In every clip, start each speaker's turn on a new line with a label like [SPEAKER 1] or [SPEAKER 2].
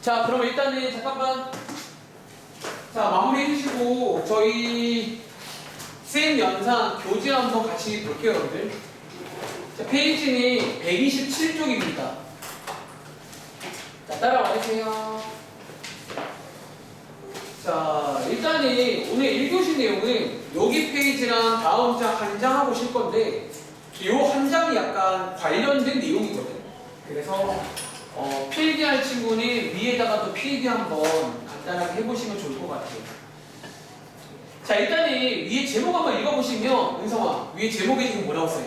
[SPEAKER 1] 자, 그럼 일단은 잠깐만. 자, 마무리 해주시고 저희 쌤 영상 교재 한번 같이 볼게요, 여러분들. 자, 페이지는 127쪽입니다. 자, 따라와 주세요. 자, 일단은 오늘 1교시 내용은 여기 페이지랑 다음 장 한 장 하고 실 건데 이 한 장이 약간 관련된 내용이거든. 그래서 필기할 친구는 위에다가 또 필기 한번 간단하게 해보시면 좋을 것 같아요. 자, 일단은 위에 제목 한번 읽어보시면 은성아, 위에 제목에 지금 뭐라고 써요?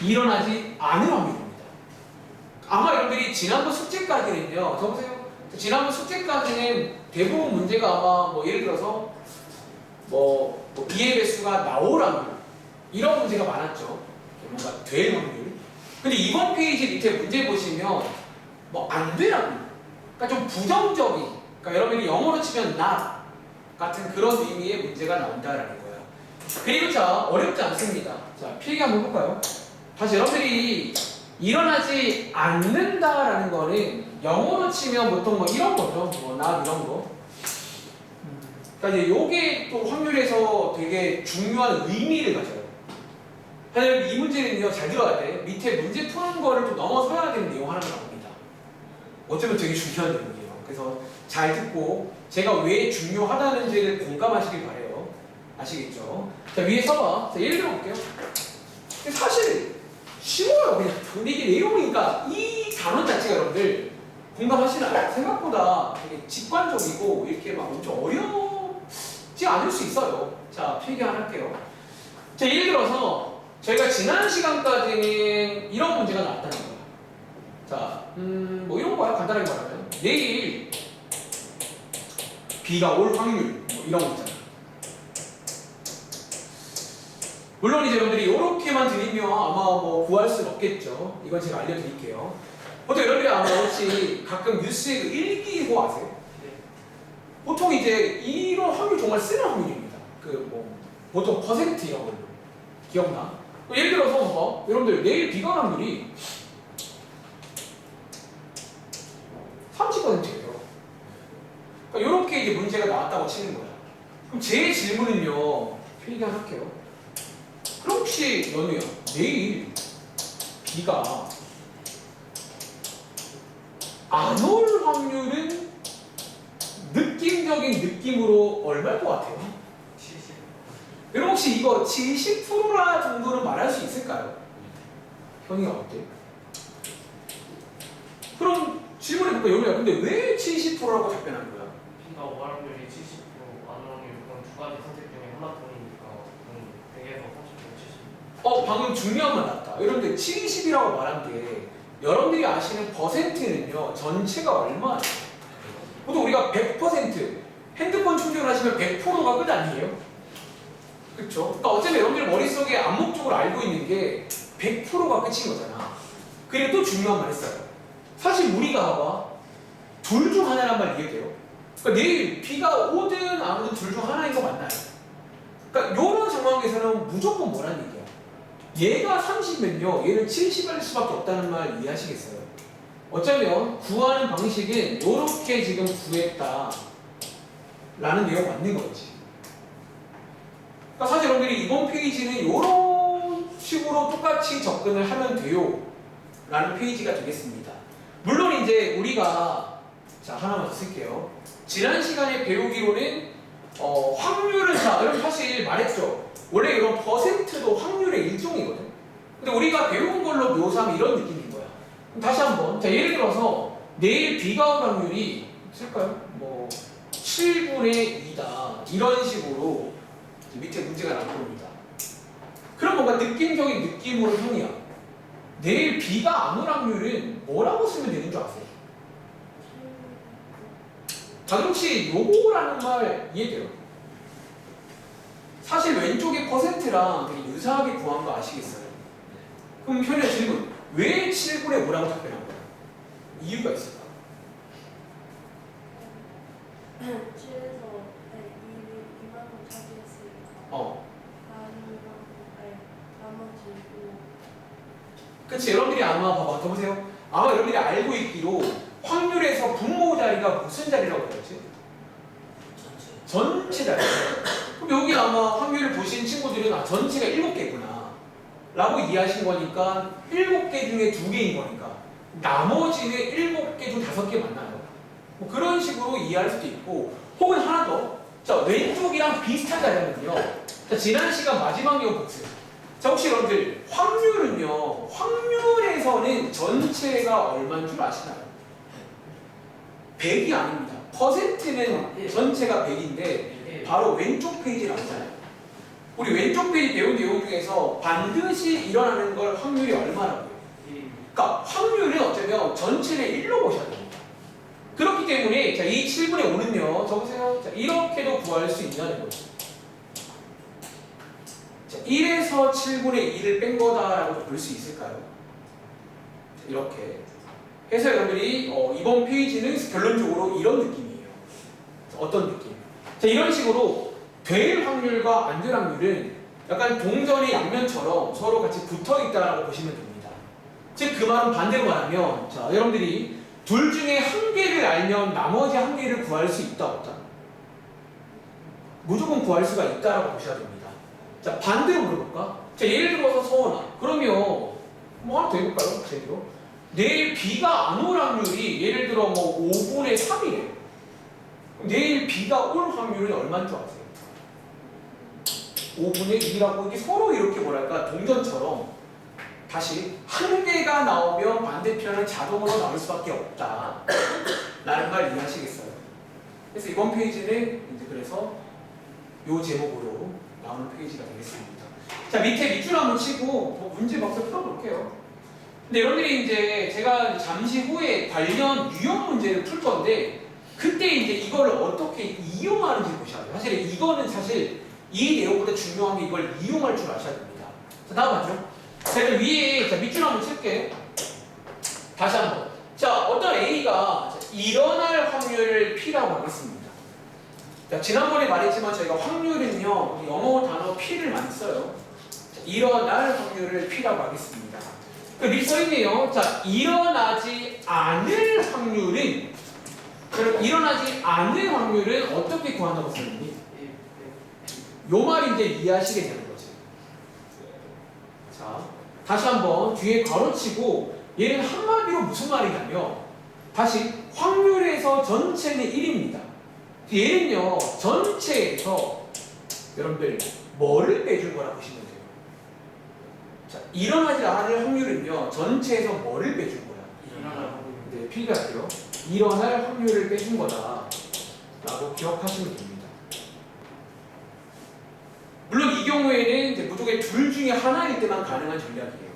[SPEAKER 1] 일어나지 않을 확률입니다. 아마 여러분들이 지난번 숙제까지는요, 저보세요. 지난번 숙제까지는 대부분 문제가 아마 뭐 예를 들어서 뭐 이해 배수가 나올 확률 이런 문제가 많았죠. 뭔가 될 확률. 근데 이번 페이지 밑에 문제 보시면 뭐 안 될 확률. 그러니까 좀 부정적인. 그러니까 여러분이 영어로 치면 not 같은 그런 의미의 문제가 나온다라는 거예요. 그리고 자, 어렵지 않습니다. 자, 필기 한번 해볼까요? 다시 여러분들이 일어나지 않는다라는 거는 영어로 치면 보통 뭐 이런 거죠. 뭐 not 이런 거. 그러니까 이제 요게 또 확률에서 되게 중요한 의미를 가져요. 하여튼 이 문제는요, 잘 들어야 돼. 밑에 문제 푸는 거를 좀 넘어서야 되는 내용 하나가 나옵니다. 어쩌면 되게 중요한 내용이에요. 그래서 잘 듣고 제가 왜 중요하다는지를 공감하시길 바래요. 아시겠죠? 자, 위에 써봐. 자, 예를 들어볼게요. 사실 쉬워요. 그냥 이게 내용이니까 이 단원 자체가 여러분들 공감하시나요? 생각보다 되게 직관적이고 이렇게 막 엄청 어렵지 않을 수 있어요. 자, 필기 하나 할게요. 자, 예를 들어서 저희가 지난 시간까지는 이런 문제가 나왔다는 거예요. 자, 뭐 이런 거야. 간단하게 말하면 내일 비가 올 확률 뭐 이런 거 있잖아요. 물론 이제 여러분들이 이렇게만 드리면 아마 뭐 구할 수는 없겠죠. 이건 제가 알려드릴게요. 보통 여러분들이 아마 혹시 가끔 뉴스에 그 일기예보 아세요? 네. 보통 이제 이런 확률 정말 쓰는 확률입니다. 그 뭐 보통 퍼센트 이런 걸로 기억나? 예를 들어서 뭐 여러분들 내일 비가 올 확률이 30%예요. 그러니까 이렇게 이제 문제가 나왔다고 치는 거야. 그럼 제 질문은요, 필기 하나 할게요. 그럼 혹시 연우야, 내일 비가 안 올 확률은 느낌적인 느낌으로 얼마일 것 같아요? 70. 여러분 혹시 이거 70%라 정도는 말할 수 있을까요? 현이가 어때? 그럼 질문해볼까, 연우야. 근데 왜 70%라고 답변한 거야?
[SPEAKER 2] 비가 올 확률이 70%, 안 올 확률, 그럼 두 가지 선택 중에 하나뿐이니까 100에서 30%, 70%.
[SPEAKER 1] 방금 중요한 말 나왔다. 여러분들 70이라고 말한 게 여러분들이 아시는 퍼센트는요, 전체가 얼마예요? 보통 우리가 100% 핸드폰 충전하시면 100%가 끝 아니에요? 그쵸? 그러니까 어차피 여러분들 머릿속에 암묵적으로 알고 있는 게 100%가 끝인 거잖아. 그리고 또 중요한 말 했어요. 사실 우리가 봐봐, 둘 중 하나란 말 이해돼요? 그러니까 내일 비가 오든 안 오든 둘 중 하나인 거 맞나요? 그러니까 이런 상황에서는 무조건 뭐라는 얘기야? 얘가 30면요, 얘는 70일 수밖에 없다는 말 이해하시겠어요? 어쩌면 구하는 방식은 이렇게 지금 구했다 라는 내용 맞는 거지. 그러니까 사실 여러분들이 이번 페이지는 이런 식으로 똑같이 접근을 하면 돼요 라는 페이지가 되겠습니다. 물론 이제 우리가 자, 하나만 더 쓸게요. 지난 시간에 배우기로는 확률은 자, 여러분 사실 말했죠. 원래 이런 퍼센트도 확률의 일종이거든. 근데 우리가 배운 걸로 묘사하면 이런 느낌인 거야. 그럼 다시 한번. 자, 예를 들어서 내일 비가 올 확률이 쓸까요? 뭐 7분의 2다. 이런 식으로 밑에 문제가 나올 겁니다. 그럼 뭔가 느낌적인 느낌으로 형이야. 내일 비가 안 올 확률은 뭐라고 쓰면 되는 줄 아세요? 다들 혹시 요거라는 말 이해돼요? 사실 왼쪽에 퍼센트랑 되게 유사하게 구한 거 아시겠어요? 그럼 현재 질문, 왜 7분의 5라고 답변한 거야? 이유가 있을까?
[SPEAKER 3] 7에서 2만원 차지했으니까 나머지 5.
[SPEAKER 1] 그치, 여러분들이 아마 봐봐, 더 보세요. 아마 여러분들이 알고 있기로 확률에서 분모 자리가 무슨 자리라고 그랬지? 전체 자리. 그럼 여기 아마 확률을 보신 친구들은 아, 전체가 7개구나 라고 이해하신 거니까 7개 중에 2개인 거니까 나머지는 7개 중 5개 맞나요? 뭐 그런 식으로 이해할 수도 있고 혹은 하나 더. 자, 왼쪽이랑 비슷한 자리는요. 자, 지난 시간 마지막 내용 복습. 자, 혹시 여러분들 확률은요. 확률에서는 전체가 얼마인 줄 아시나요? 100이 아닙니다. 퍼센트는 전체가 100인데 바로 왼쪽 페이지에 나오잖아요. 우리 왼쪽 페이지 배운 내용 중에서 반드시 일어나는 걸 확률이 얼마라고요? 그러니까 확률은 어쩌면 전체를 1로 보셔야 됩니다. 그렇기 때문에 자, 이 7분의 5는요. 적으세요. 자, 이렇게도 구할 수 있냐는 거죠. 자, 1에서 7분의 2를 뺀 거다라고 볼 수 있을까요? 자, 이렇게 해서 여러분들이 이번 페이지는 결론적으로 이런 느낌이에요. 자, 어떤 느낌? 자, 이런 식으로 될 확률과 안 될 확률은 약간 동전의 양면처럼 서로 같이 붙어 있다라고 보시면 됩니다. 즉 그 말은 반대로 말하면 자, 여러분들이 둘 중에 한 개를 알면 나머지 한 개를 구할 수 있다 없다? 무조건 구할 수가 있다라고 보셔야 됩니다. 자, 반대로 물어볼까? 자, 예를 들어서 서원아. 그러면 뭐 하나 더 해볼까요? 제대로. 내일 비가 안 올 확률이 예를 들어 뭐 5분의 3이래요. 내일 비가 올 확률은 얼마인 줄 아세요? 5분의 2라고 이게 서로 이렇게 뭐랄까 동전처럼 다시 한 개가 나오면 반대편은 자동으로 나올 수밖에 없다 라는 말 이해하시겠어요? 그래서 이번 페이지는 이제 그래서 요 제목으로 나오는 페이지가 되겠습니다. 자, 밑에 밑줄 한번 치고 뭐 문제 막상 풀어볼게요. 근데 여러분들이 이제 제가 잠시 후에 관련 유형 문제를 풀 건데 그때 이제 이걸 어떻게 이용하는지 보셔야 돼요. 사실 이거는 사실 이 내용보다 중요한 게 이걸 이용할 줄 아셔야 됩니다. 자, 다음 하죠. 제가 위에 자, 밑줄 한번 칠게. 다시 한번. 자, 어떤 A가 일어날 확률을 P라고 하겠습니다. 자, 지난번에 말했지만 저희가 확률은요 영어 단어 P를 많이 써요. 자, 일어날 확률을 P라고 하겠습니다. 그 밑에 써있네요. 자, 일어나지 않을 확률은 그럼 일어나지 않을 확률은 어떻게 구한다고 써있니? 요 말 이제 이해하시게 되는 거죠. 자, 다시 한번 뒤에 괄호치고 얘는 한마디로 무슨 말이냐면 다시 확률에서 전체는 1입니다. 얘는요 전체에서 여러분들 뭐를 빼준 거라 보시면 돼요. 자, 일어나지 않을 확률은요 전체에서 뭐를 빼준 거야?
[SPEAKER 2] 일어날 확률.
[SPEAKER 1] 네, 필기할게요. 일어날 확률을 빼준 거다 라고 기억하시면 됩니다. 물론 이 경우에는 이제 무조건 둘 중에 하나일 때만 가능한 전략이에요.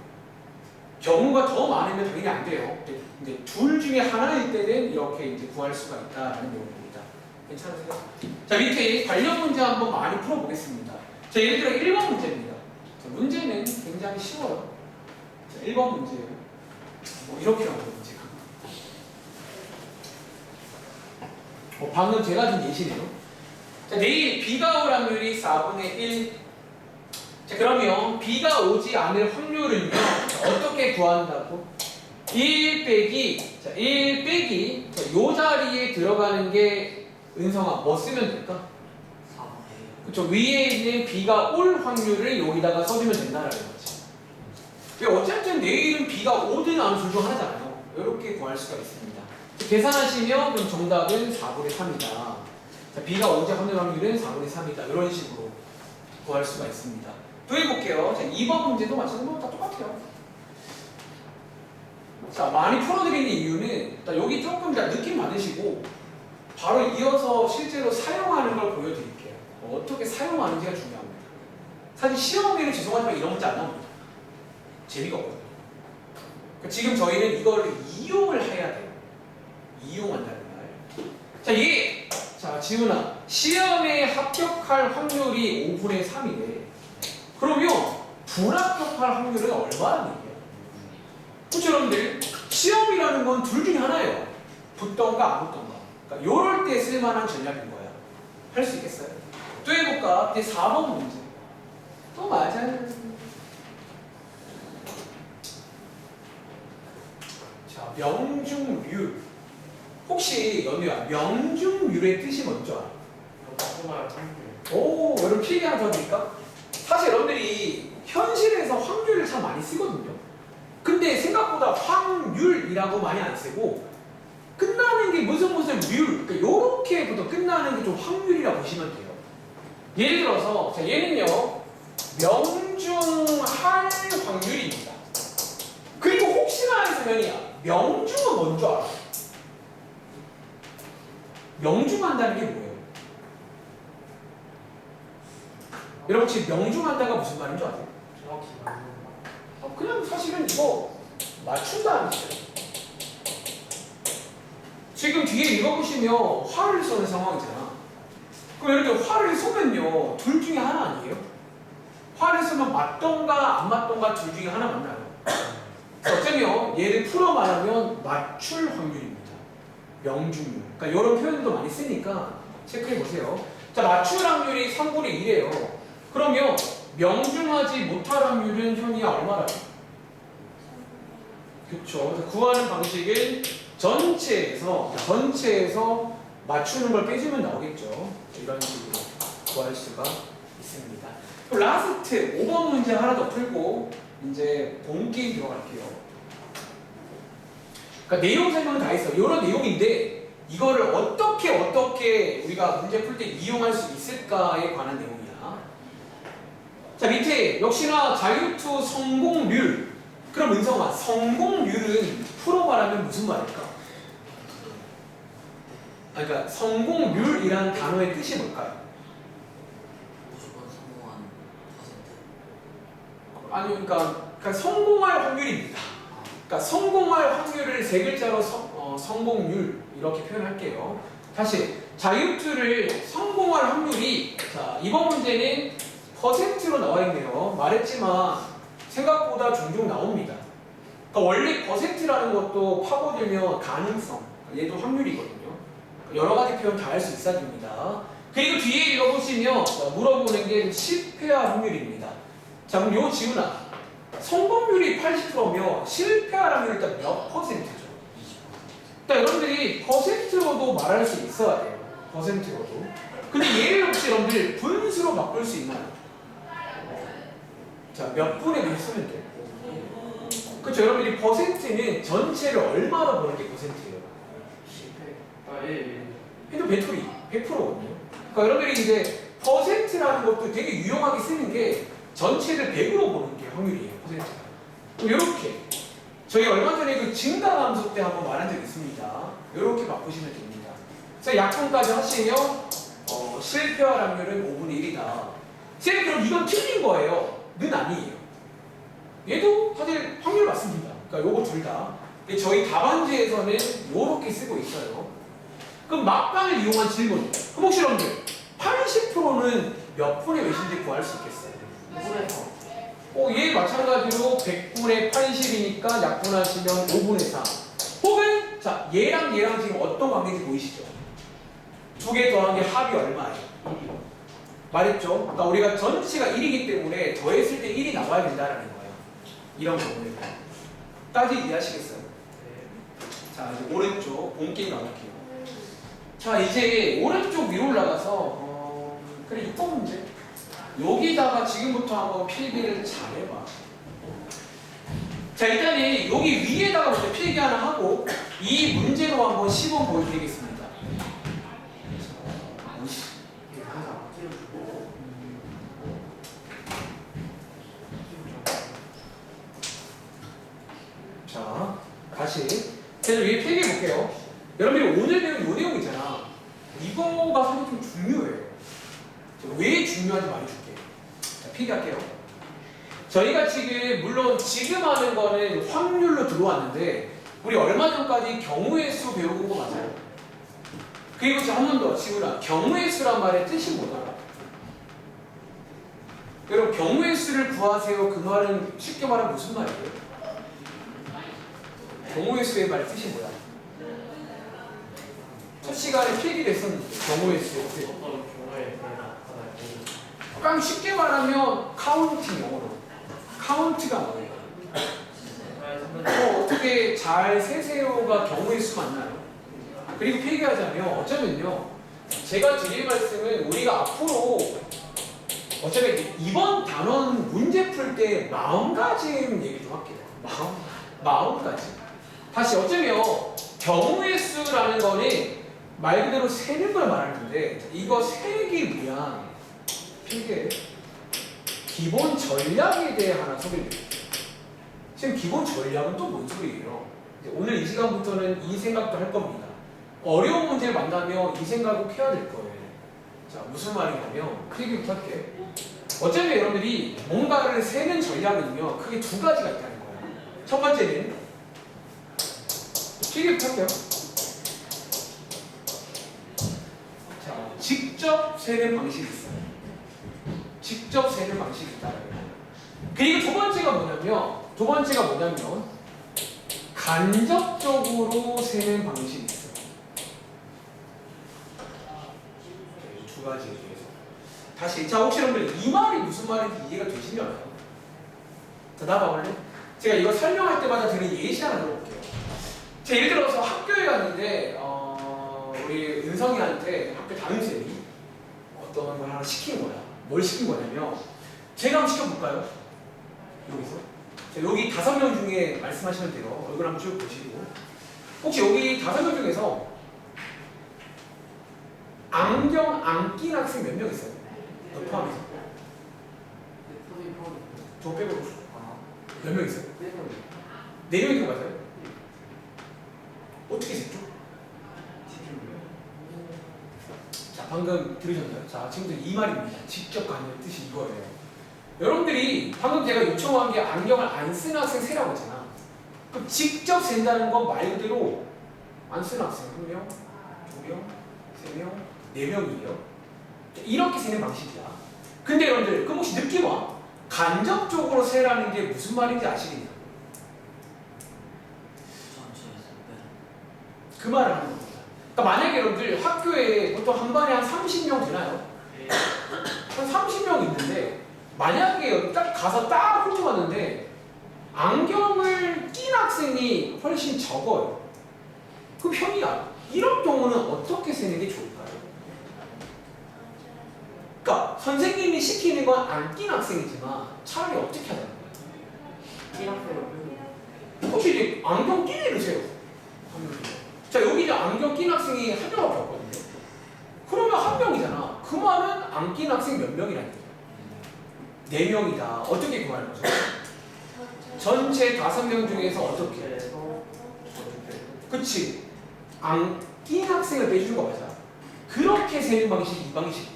[SPEAKER 1] 경우가 더 많으면 당연히 안 돼요. 이제 둘 중에 하나일 때는 이렇게 이제 구할 수가 있다라는 내용입니다. 괜찮으세요? 자, 밑에 관련 문제 한번 많이 풀어보겠습니다. 자, 예를 들어 1번 문제입니다. 자, 문제는 굉장히 쉬워요. 자, 1번 문제예요. 뭐 이렇게 나오는 문제가. 방금 제가 준 예시네요. 자, 내일 비가 올 확률이 4분의 1. 자, 그러면 비가 오지 않을 확률은요 어떻게 구한다고? 1 빼기 자, 1 빼기 자, 요 자리에 들어가는 게 은성아 뭐 쓰면 될까?
[SPEAKER 2] 4분의
[SPEAKER 1] 그쵸, 위에 있는 비가 올 확률을 여기다가 써주면 된다라는 거지. 어쨌든 내일은 비가 오든 안 오든 둘 중 하나잖아요. 이렇게 구할 수가 있습니다. 계산하시면 그럼 정답은 4분의 3이다. 자, 비가 오지 않을 확률은 4분의 3이다. 이런 식으로 구할 수가 있습니다. 또 해볼게요. 자, 2번 문제도 마찬가지로 다 똑같아요. 자, 많이 풀어드리는 이유는 여기 조금 다 느낌 받으시고 바로 이어서 실제로 사용하는 걸 보여드릴게요. 어떻게 사용하는지가 중요합니다. 사실 시험에는 죄송하지만 이런 문제 안 나옵니다. 재미가 없거든요. 그러니까 지금 저희는 이걸 이용을 해야 돼요. 이용한다는 말. 자, 자, 지훈아. 시험에 합격할 확률이 5분의 3이래. 그러면 불합격할 확률은 얼마라는 얘기야? 그렇죠, 여러분들? 시험이라는 건 둘 중에 하나예요. 붙던가 안 붙던가. 그러니까 요럴 때 쓸만한 전략인 거야. 할 수 있겠어요? 또 해볼까? 이제 4번 문제. 또 맞아요. 자, 명중률. 혹시 연우야, 명중률의 뜻이 뭔지 알아?
[SPEAKER 2] 정말 한국에
[SPEAKER 1] 오, 여러분 필기 하나 더 드릴까? 사실 여러분들이 현실에서 확률을 참 많이 쓰거든요. 근데 생각보다 확률이라고 많이 안 쓰고 끝나는 게 무슨 률, 그러니까 요렇게부터 끝나는 게 좀 확률이라고 보시면 돼요. 예를 들어서 자, 얘는요 명중할 확률입니다. 그리고 혹시나 해서 면이야 명중은 뭔지 알아? 명중한다는 게 뭐예요? 여러분 지금 명중한다가 무슨 말인 줄 아세요?
[SPEAKER 2] 정확히 맞는
[SPEAKER 1] 그냥 사실은 이거 맞춘다는 거예요. 지금 뒤에 읽어보시면 화를 쏘는 상황이잖아. 그럼 이렇게 화를 쏘면요 둘 중에 하나 아니에요? 화를 쏘면 맞던가 안 맞던가 둘 중에 하나 맞나요? 어쩌면 얘를 풀어 말하면 맞출 확률입니다. 명중률. 그러니까 이런 표현도 많이 쓰니까 체크해 보세요. 자, 맞출 확률이 3분의 1이에요. 그러면 명중하지 못할 확률은 현이야 얼마라요? 그렇죠. 그래서 구하는 방식은 전체에서 맞추는 걸 빼주면 나오겠죠. 이런 식으로 구할 수가 있습니다. 그럼 라스트 5번 문제 하나 더 풀고 이제 본 게임 들어갈게요. 그러니까 내용 설명은 다 했어. 이런 내용인데 이거를 어떻게 우리가 문제 풀 때 이용할 수 있을까에 관한 내용이야. 자, 밑에 역시나 자유투 성공률. 그럼 은성아, 성공률은 풀어 말하면 무슨 말일까? 그러니까 성공률이라는 단어의 뜻이 뭘까요?
[SPEAKER 4] 무조건 성공한 퍼센트.
[SPEAKER 1] 아니, 그러니까 성공할 확률입니다. 그러니까 성공할 확률을 세 글자로 성공률 이렇게 표현할게요. 다시 자유투를 성공할 확률이 자 이번 문제는 퍼센트로 나와 있네요. 말했지만 생각보다 종종 나옵니다. 그러니까 원래 퍼센트라는 것도 파고들면 가능성, 얘도 확률이거든요. 여러 가지 표현 다 할 수 있어야 됩니다. 그리고 뒤에 읽어보시면 물어보는 게 실패할 확률입니다. 자, 그럼 요 지훈아, 성공률이 80%면 실패할 확률이 일단 몇 퍼센트죠? 그러니까 여러분들이 퍼센트로도 말할 수 있어야 돼요. 퍼센트로도. 근데 얘를 혹시 여러분들 분수로 바꿀 수 있나요? 자, 몇 분의 몇 쓰면 돼요? 그렇죠. 여러분들이 퍼센트는 전체를 얼마로 보는 게 퍼센트예요?
[SPEAKER 2] 실패. 예.
[SPEAKER 1] 근데 배터리 100%거든요. 그러니까 여러분들이 이제 퍼센트라는 것도 되게 유용하게 쓰는 게 전체를 100으로 보는 게 확률이에요. 퍼센트가. 이렇게 저희 얼마 전에 그 증가함수 때 한번 말한 적이 있습니다. 이렇게 바꾸시면 됩니다. 그래서 약분까지 하시면 실패할 확률은 5분의 1이다. 쌤 그럼 이건 틀린 거예요. 는 아니에요. 얘도 사실 확률 맞습니다. 그러니까 요거 둘 다. 근데 저희 답안지에서는 이렇게 쓰고 있어요. 그럼 막강을 이용한 질문. 그럼 혹시 여러분들 80%는 몇 분의 몇인지 구할 수 있겠어요?
[SPEAKER 2] 5분에서
[SPEAKER 1] 얘 마찬가지로 100분의 80이니까 약분하시면 5분의 4. 혹은 자 얘랑 지금 어떤 관계인지 보이시죠? 두 개 더한 게 합이 얼마예요?
[SPEAKER 2] 1이요.
[SPEAKER 1] 말했죠? 그러니까 우리가 전체가 1이기 때문에 더했을 때 1이 나와야 된다는 거예요. 이런 부분을. 까지 이해하시겠어요?
[SPEAKER 2] 네.
[SPEAKER 1] 자 이제 오른쪽 본게임 나올게요. 자 이제 오른쪽 위로 올라가서 그래 6번 문제. 여기다가 지금부터 한번 필기를 잘 해봐. 자 일단은 여기 위에다가 먼저 필기 하나 하고 이 문제로 한번 시범 보여드리겠습니다.
[SPEAKER 2] 이게 항상 앞뒤로 주고
[SPEAKER 1] 자 다시 제가 위에 필기해 볼게요. 여러분들이 오늘 배운 요 내용 있잖아. 이거가 사실 좀 중요해요. 제가 왜 중요한지 말해줄게. 자 필기할게요. 저희가 지금 물론 지금 하는 거는 확률로 들어왔는데 우리 얼마 전까지 경우의 수 배우고 거 맞아요? 그리고 한 번 더 지훈아 경우의 수란 말의 뜻이 뭐더라? 여러분 경우의 수를 구하세요 그 말은 쉽게 말하면 무슨 말이에요? 경우의 수의 말 뜻이 뭐야? 첫 시간에 필기를 했었는데 경우의 수 어때요?
[SPEAKER 2] 어떤 경우에 대해 나타날
[SPEAKER 1] 그냥 쉽게 말하면 카운팅 영어로 카운트가 뭐예요?
[SPEAKER 2] 때
[SPEAKER 1] 어떻게 어떻게 잘 세세요가 경우의 수 맞나요? 그리고 필기하자면 어쩌면요. 제가 드릴 말씀은 우리가 앞으로 어차피 이번 단원 문제 풀 때 마음가짐 얘기 좀 할게요. 마음가짐. 다시 어쩌면 경우의 수라는 거는 말 그대로 세는 걸 말하는데 이거 세기 위한 필기의 기본 전략에 대해 하나 소개를 드릴게요. 지금 기본 전략은 또 뭔 소리예요? 이제 오늘 이 시간부터는 이 생각도 할 겁니다. 어려운 문제를 만나면 이 생각을 해야 될 거예요. 자, 무슨 말이냐면 필기부터 할게요. 어쩌면 여러분들이 뭔가를 세는 전략은요 크게 두 가지가 있다는 거예요. 첫 번째는 필기부터 할게요. 자, 직접 세는 방식이 있어요. 직접 세는 방식이 있다는 거예요. 그리고 두 번째가 뭐냐면 간접적으로 세는 방식이 있어요. 두 가지 중에서 다시 자 혹시 여러분들 이 말이 무슨 말인지 이해가 되시려나요? 자 나봐볼래? 제가 이거 설명할 때마다 드는 예시 하나 들어볼게요. 자 예를 들어서 학교에 갔는데 우리 은성이한테 학교 담임쌤이 어떤 걸 하나 시킨 거야. 뭘 시킨 거냐면 제가 한번 시켜볼까요? 여기서 자, 여기 5명 중에 말씀하시면 돼요. 얼굴 한번 쭉 보시고 혹시 여기 5명 중에서 안경 안 낀 학생 몇 명 있어요? 너 포함해서? 저 빼고 몇 명 있어요? 4명인 거 맞아요? 어떻게 됐죠? 자 방금 들으셨나요? 자 친구들 이 말입니다. 직접 가는 뜻이 이거예요. 여러분들이 방금 제가 요청한 게 안경을 안 쓰는 학생 세라고 했잖아. 그럼 직접 센다는 건 말 그대로 안 쓰는 학생 1명, 2명, 3명, 4명이에요. 이렇게 세는 방식이야. 근데 여러분들 그럼 혹시 느낌 와? 간접적으로 세라는 게 무슨 말인지 아시겠냐? 그 말을 하는 겁니다. 그러니까 만약에 여러분들 학교에 보통 한 반에 한 30명 되나요? 한 30명 있는데 만약에 딱 가서 딱 훑어봤는데 안경을 낀 학생이 훨씬 적어요. 그럼 형이야. 이런 경우는 어떻게 세는 게 좋을까요? 그러니까 선생님이 시키는 건 안 낀 학생이지만 차라리 어떻게 하자는 거예요? 혹시 이제 안경 낀 애를 세요. 자 여기 이제 안경 낀 학생이 한 명밖에 없거든요. 그러면 한 명이잖아. 그 말은 안 낀 학생 몇 명이라는 거예요? 4명이다. 어떻게 그 말을 하죠? 전체 5명 중에서 어떻게? 그치? 안 낀 학생을 빼주는 거 맞아. 그렇게 세는 방식이 이 방식이에요.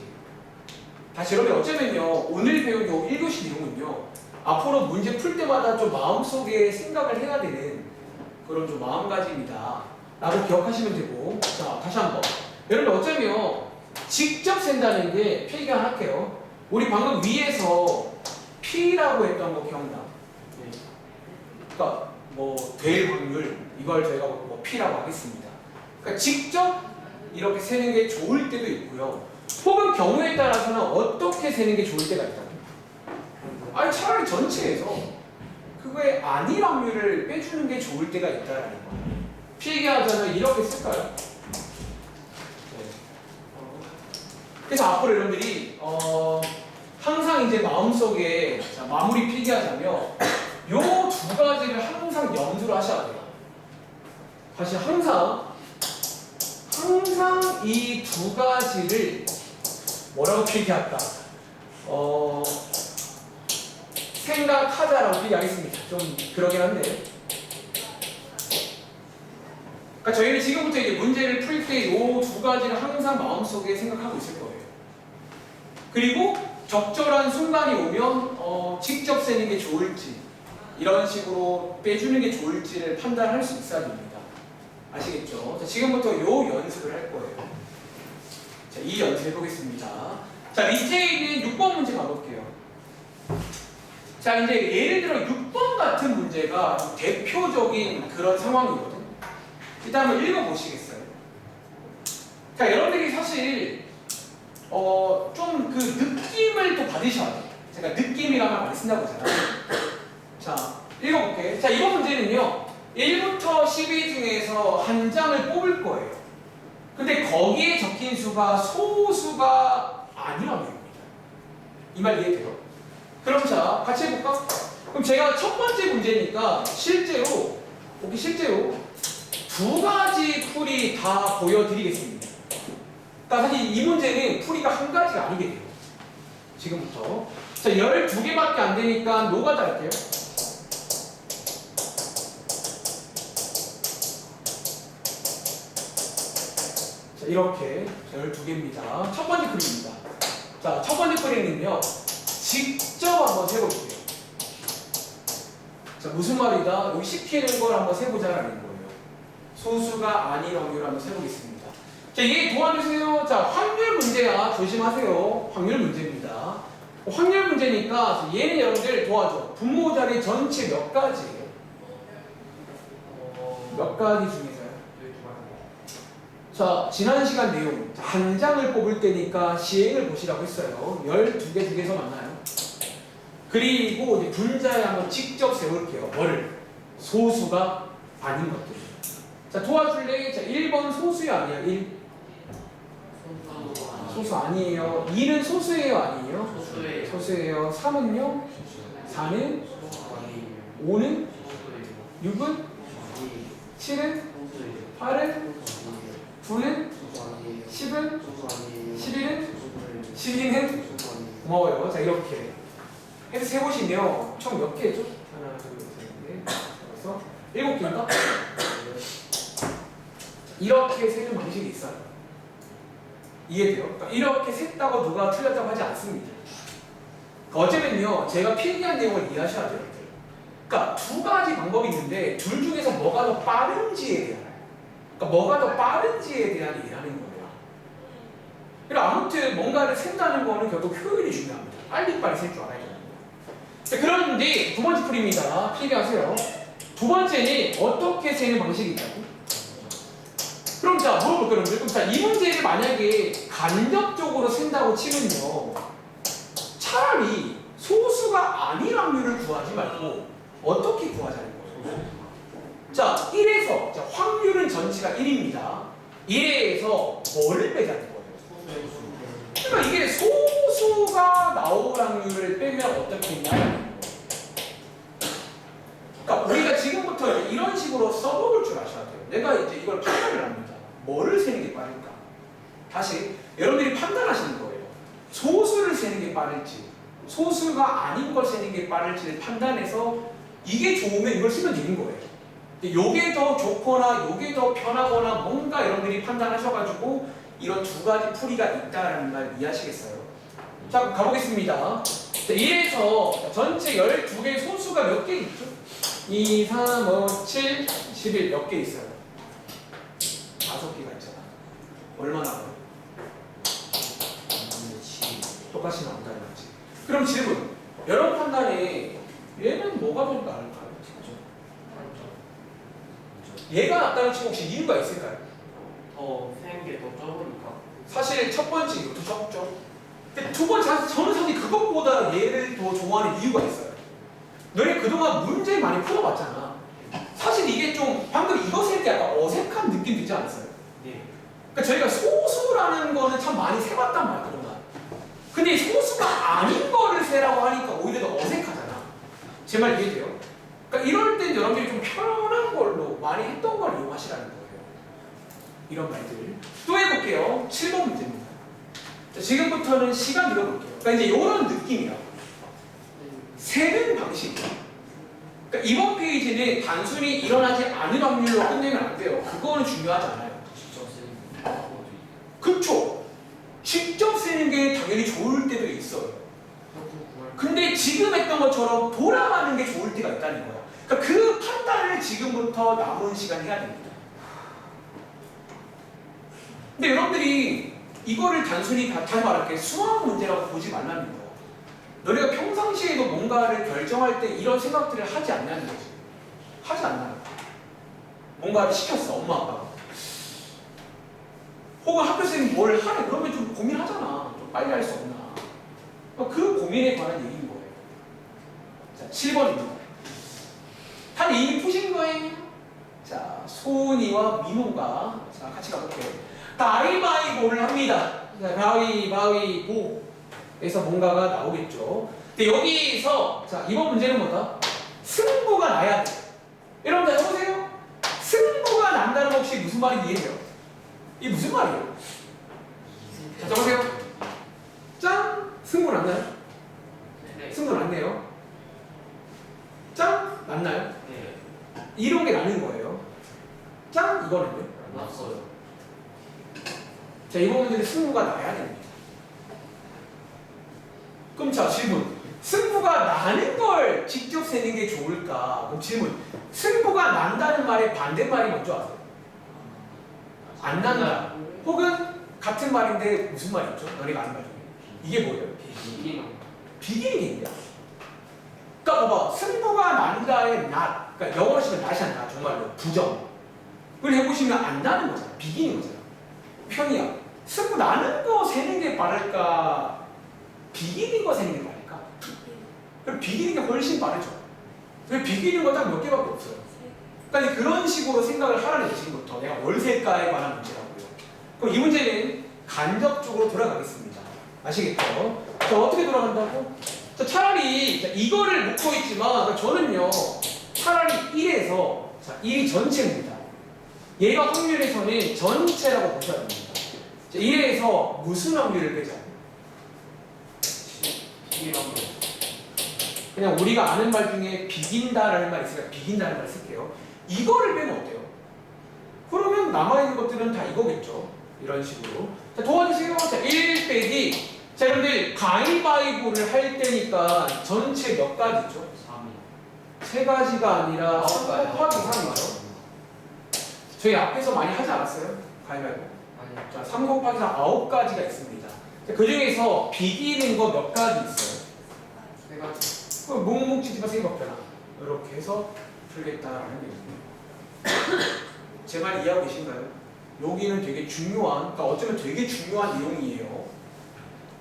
[SPEAKER 1] 다시 여러분 어쩌면요 오늘 배운 요 1교시 내용은요 앞으로 문제 풀 때마다 좀 마음속에 생각을 해야 되는 그런 좀 마음가짐이다 라고 기억하시면 되고 자 다시 한번 여러분 어쩌면 직접 센다는 게 필기 하나 할게요. 우리 방금 위에서 P라고 했던 거 기억나? 그러니까 뭐 될 확률 이걸 저희가 뭐 P라고 하겠습니다. 그러니까 직접 이렇게 세는 게 좋을 때도 있고요. 혹은 경우에 따라서는 어떻게 세는 게 좋을 때가 있다. 아니 차라리 전체에서 그거의 아닐 확률을 빼주는 게 좋을 때가 있다라는 거예요. 필기하자면 이렇게 쓸까요? 그래서 앞으로 여러분들이 항상 이제 마음속에 자, 마무리 필기하자면 요 2가지를 항상 염두를 하셔야 돼요. 다시 항상 이 2가지를 뭐라고 필기할까? 생각하자라고 필기하겠습니다. 좀 그러긴 한데. 그러니까 저희는 지금부터 이제 문제를 풀 때 이 2가지를 항상 마음속에 생각하고 있을 거예요. 그리고 적절한 순간이 오면 직접 세는 게 좋을지 이런 식으로 빼주는 게 좋을지를 판단할 수 있어야 됩니다. 아시겠죠? 자, 지금부터 요 연습을 할 거예요. 자, 이 연습 해보겠습니다. 자, 밑에 있는 6번 문제 가볼게요. 자, 이제 예를 들어 6번 같은 문제가 좀 대표적인 그런 상황이거든. 일단 한번 읽어보시겠어요? 자, 여러분들이 사실 좀 그 느낌을 또 받으셔야 돼요. 제가 느낌이라는 말 많이 쓴다고 했잖아요. 자, 읽어볼게요. 자, 이번 문제는요. 1부터 10위 중에서 한 장을 뽑을 거예요. 근데 거기에 적힌 수가 소수가 아니라는 겁니다. 이 말 이해돼요? 그럼 자, 같이 해볼까? 그럼 제가 첫 번째 문제니까 실제로 두 가지 풀이 다 보여드리겠습니다. 그러니까 사실 이 문제는 풀이가 한 가지가 아니게 돼요. 지금부터. 자, 12개밖에 안 되니까 노가다 할게요. 자, 이렇게 12개입니다. 첫 번째 풀이입니다. 자, 첫 번째 풀이는요, 직접 한번 세볼게요. 자, 무슨 말이다? 여기 시키는 걸 한번 세보자라는 거예요. 소수가 아닌 확률을 한번 세보겠습니다. 자, 얘 도와주세요. 자, 확률 문제야. 조심하세요. 확률 문제입니다. 확률 문제니까 얘는 여러분들 도와줘. 분모 자리 전체 몇 가지예요? 몇 가지 중에서요? 자, 지난 시간 내용 한 장을 뽑을 때니까 시행을 보시라고 했어요. 12개 중에서 만나요. 그리고 이제 분자에 한번 직접 세울게요. 뭐를? 소수가 아닌 것들. 자, 도와줄래? 자, 1번 소수야 아니야? 1. 소수 아니에요. 2는 소수예요 아니에요?
[SPEAKER 2] 소수예요.
[SPEAKER 1] 소수예요. 3은요? 4는? 5는? 6은? 7은? 8은? 9는? 10은? 11은? 12는? 고마워요. 자, 이렇게 해서 세보시면 총 몇 개죠? 하나, 둘, 셋, 넷, 다섯, 7개인가? 이렇게 세는 방식이 있어요. 이해돼요? 그러니까 이렇게 셌다고 누가 틀렸다고 하지 않습니다. 어쩌면요, 제가 필기한 내용을 이해하셔야 돼요. 그러니까 두 가지 방법이 있는데 둘 중에서 뭐가 더 빠른지에 대한, 그러니까 뭐가 더 빠른지에 대한 얘기하는 거예요. 그러니까 아무튼 뭔가를 센다는 거는 결국 효율이 중요합니다. 빨리빨리 셀 줄 알아야 돼요. 자, 그런데 두 번째 풀이입니다. 필기하세요. 두 번째는 어떻게 세는 방식이 있다고? 그럼 자, 물어볼게요. 그럼 자, 이 문제를 만약에 간접적으로 센다고 치면요, 차라리 소수가 아닌 확률을 구하지 말고 어떻게 구하자는 거예요? 자, 1에서 자, 확률은 전체가 1입니다. 1에서 뭐를 빼자는 거예요? 그러니까 이게 소수가 나올 확률을 빼면 어떻게 했냐는 거예요. 그러니까 우리가 지금부터 이런 식으로 써먹을 줄 아셔야 돼요. 내가 이제 이걸 판단을 합니다. 뭐를 세는 게 빠를까? 다시 여러분들이 판단하시는 거예요. 소수를 세는 게 빠를지, 소수가 아닌 걸 세는 게 빠를지를 판단해서 이게 좋으면 이걸 쓰면 되는 거예요. 요게 더 좋거나 요게 더 편하거나 뭔가 여러분들이 판단하셔가지고 이런 두 가지 풀이가 있다는 말 이해하시겠어요? 자, 가보겠습니다. 1에서 전체 12개의 소수가 몇 개 있죠? 2, 3, 5, 7, 11 몇 개 있어요? 5개가 있잖아. 얼마 나와요? 똑같이 나온다 이거지. 그럼 질문. 여러분 판단에 얘는 뭐가 더 나을까요? 얘가 낫다는 치고 혹시 이유가 있을까요?
[SPEAKER 2] 더 세는 게 더 적으니까.
[SPEAKER 1] 사실 첫 번째 이유도 적죠. 근데 두 번째, 저는 사실 그것보다 얘를 더 좋아하는 이유가 있어요. 너네 그동안 문제 많이 풀어봤잖아. 사실 이게 좀 방금 이거 쓸 때 약간 어색한 느낌 들지 않았어요?
[SPEAKER 2] 네.
[SPEAKER 1] 그러니까 저희가 소수라는 거는 참 많이 세봤단 말이야 그동안. 근데 소수가 아닌 거를 세라고 하니까 오히려 더 어색하잖아. 제 말 이해돼요? 그러니까 이럴 땐 여러분들이 좀 편한 걸로 많이 했던 걸 이용하시라는 거예요. 이런 말들. 또 해볼게요. 7번 문제입니다. 자, 지금부터는 시간 밀어볼게요. 그러니까 이제 이런 느낌이야. 세는 방식이야. 그러니까 이번 페이지는 단순히 일어나지 않은 확률로 끝내면 안 돼요. 그거는 중요하지 않아요. 그쵸? 직접 세는 게 당연히 좋을 때도 있어요. 근데 지금 했던 것처럼 돌아가는 게 좋을 때가 있다는 거야. 그러니까 그 판단을 지금부터 남은 시간 해야 됩니다. 근데 여러분들이 이거를 단순히 다시 말할게 수학 문제라고 보지 말라는 거야. 너네가 평상시에도 뭔가를 결정할 때 이런 생각들을 하지 않냐는 거지. 하지 않나요? 뭔가를 시켰어, 엄마 아빠가. 혹은 학교 선생님이 뭘 하래. 그러면 좀 고민하잖아. 좀 빨리 할 수 없나. 그 고민에 관한 얘기인 거예요. 자, 7번입니다. 다들 이미 푸신 거예요? 자, 소은이와 민호가 자 같이 가볼게요. 가위바위보를 합니다. 자, 가위바위보에서 뭔가가 나오겠죠. 근데 여기서 자 이번 문제는 뭐다? 승부가 나야 돼. 여러분들 해보세요. 승부가 난다는 거 혹시 무슨 말인지 이해해요? 이게 무슨 말이에요? 자, 적으세요. 짠! 승부 났나요?
[SPEAKER 2] 네.
[SPEAKER 1] 승부 났네요. 짠! 났나요?
[SPEAKER 2] 네.
[SPEAKER 1] 이런 게 나는 거예요. 짠! 이거는요?
[SPEAKER 2] 났어요.
[SPEAKER 1] 자, 이번 문제는 승부가 나야 됩니다. 그럼 자, 질문. 승부가 나는 걸 직접 세는 게 좋을까? 그럼 질문. 승부가 난다는 말의 반대말이 뭔지 아세요? 안 난다. 혹은 같은 말인데 무슨 말이었죠? 너네가 아는 말 중에. 이게 뭐예요? 비기닝입니다. 그러니까 봐봐. 승부가 난다의 not. 그러니까 영어로 치면 not이 아니라 정말로 부정. 그걸 해보시면 안 나는 거잖아. 비기는 거잖아. 편이야. 승부 나는 거 세는 게 빠를까? 비기는 거 세는 게 빠를까? 그럼 비기는 게 훨씬 빠르죠. 왜 비기는 거 딱 몇 개밖에 없어요. 그러니까 그런 식으로 생각을 하라는 거지. 지금부터 내가 뭘 셀까에 관한 문제라고요. 그럼 이 문제는 간접적으로 돌아가겠습니다. 아시겠죠? 자, 어떻게 돌아간다고? 자, 차라리 자, 이거를 묻고 있지만 저는요 차라리 1에서 자, 1이 전체입니다. 얘가 확률에서는 전체라고 보셔야 됩니다. 자, 1에서 무슨 확률을 빼자? 그냥 우리가 아는 말 중에 비긴다라는 말이 있으니까 비긴다는 말을 쓸게요. 이거를 빼면 어때요? 그러면 남아있는 것들은 다 이거겠죠. 이런 식으로. 자, 도와주세요. 자, 1 빼기. 자, 여러분들 가위바위보를 할 때니까 전체 몇 가지죠? 3 가지가 아니라 3 곱하기 3이죠. 저희 앞에서 많이 하지 않았어요? 가위바위보.
[SPEAKER 2] 아니요.
[SPEAKER 1] 자, 3 곱하기 3 9가지가 있습니다. 자, 그 중에서 비기는 거 몇 가지 있어요?
[SPEAKER 2] 3가지.
[SPEAKER 1] 그럼 묵묵지지만 생각되나? 이렇게 해서 풀겠다라는 얘기입니다. 제 말 이해하고 계신가요? 여기는 되게 중요한, 그러니까 어쩌면 되게 중요한 내용이에요.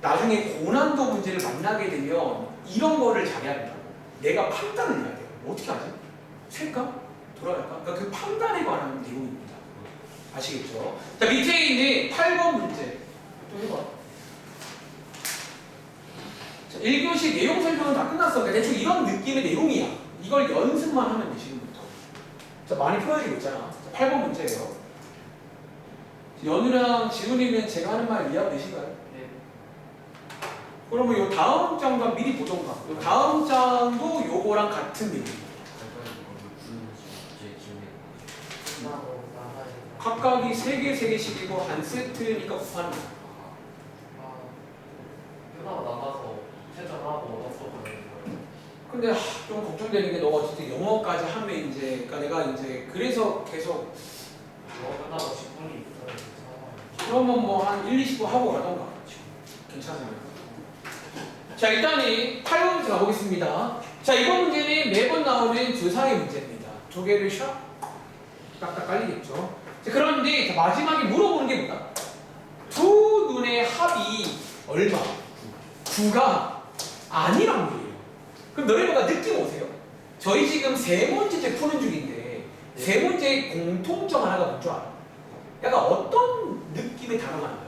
[SPEAKER 1] 나중에 고난도 문제를 만나게 되면 이런 거를 잘해야 된다고. 내가 판단을 해야 돼요. 어떻게 하지? 셀까? 돌아갈까? 그러니까 그 판단에 관한 내용입니다. 아시겠죠? 자, 밑에 있는 8번 문제 또 해봐. 자, 1교시 내용 설명은 다 끝났어. 그러니까 대충 이런 느낌의 내용이야. 이걸 연습만 하면 돼, 지금부터. 자, 많이 풀어지고 있잖아. 자, 8번 문제예요. 연우랑 지훈이는 제가 하는 말 이해하고 계신가요?
[SPEAKER 2] 네.
[SPEAKER 1] 그러면 요 다음 장과 미리 보던가. 요 다음 장도 요거랑 같은 내용입니다. 각각이 3개, 3개씩이고 한 세트니까 곱하는 거야.
[SPEAKER 2] 끝나고 나가서 퇴근하고 얻었었거든요.
[SPEAKER 1] 근데 좀 걱정되는 게 너가 진짜 영어까지 하면 이제 그러니까 내가 이제 그래서 계속
[SPEAKER 2] 영어 끝나고 10분이 있어요.
[SPEAKER 1] 그러면 뭐 한 1, 20분 하고 가던가. 괜찮아요. 자, 일단은 8번부터 가보겠습니다. 자, 이번 문제는 매번 나오는 주사의 문제입니다. 조개를 샥 딱딱 깔리겠죠. 자, 그런데 자, 마지막에 물어보는 게 뭐다? 두 눈의 합이 얼마? 9가 아니란 말이에요. 그럼 너네가 느낌 오세요? 저희 지금 3문제째 푸는 중인데 3문제의 공통점 하나가 뭔 줄 알아? 약간 어떤 느낌의 단어가 나와요?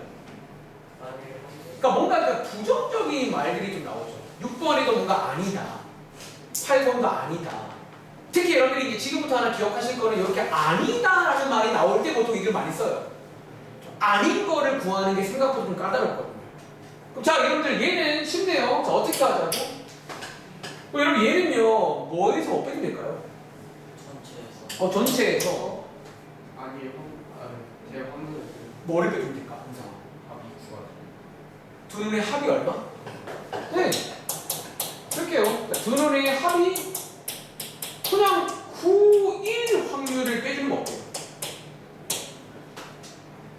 [SPEAKER 1] 그러니까 뭔가 그러니까 부정적인 말들이 좀 나오죠. 6번에도 뭔가 아니다. 8번도 아니다. 특히 여러분들이 이제 지금부터 하나 기억하실 거는 이렇게 아니다라는 말이 나올 때 보통 이걸 많이 써요. 아닌 거를 구하는 게 생각보다 좀 까다롭거든요. 그럼 자, 여러분들 얘는 쉽네요. 자, 어떻게 하자고? 여러분 얘는요 뭐에서 뭐 빼면 될까요?
[SPEAKER 4] 전체에서
[SPEAKER 1] 전체에서
[SPEAKER 2] 아니, 제가 확률을
[SPEAKER 1] 뭐를 빼면 될까? 항상
[SPEAKER 2] 합이 9가
[SPEAKER 1] 두 눈의 합이 얼마? 네. 쓸게요. 두 눈의 합이 그냥 9, 1 확률을 빼주는 거 어때요?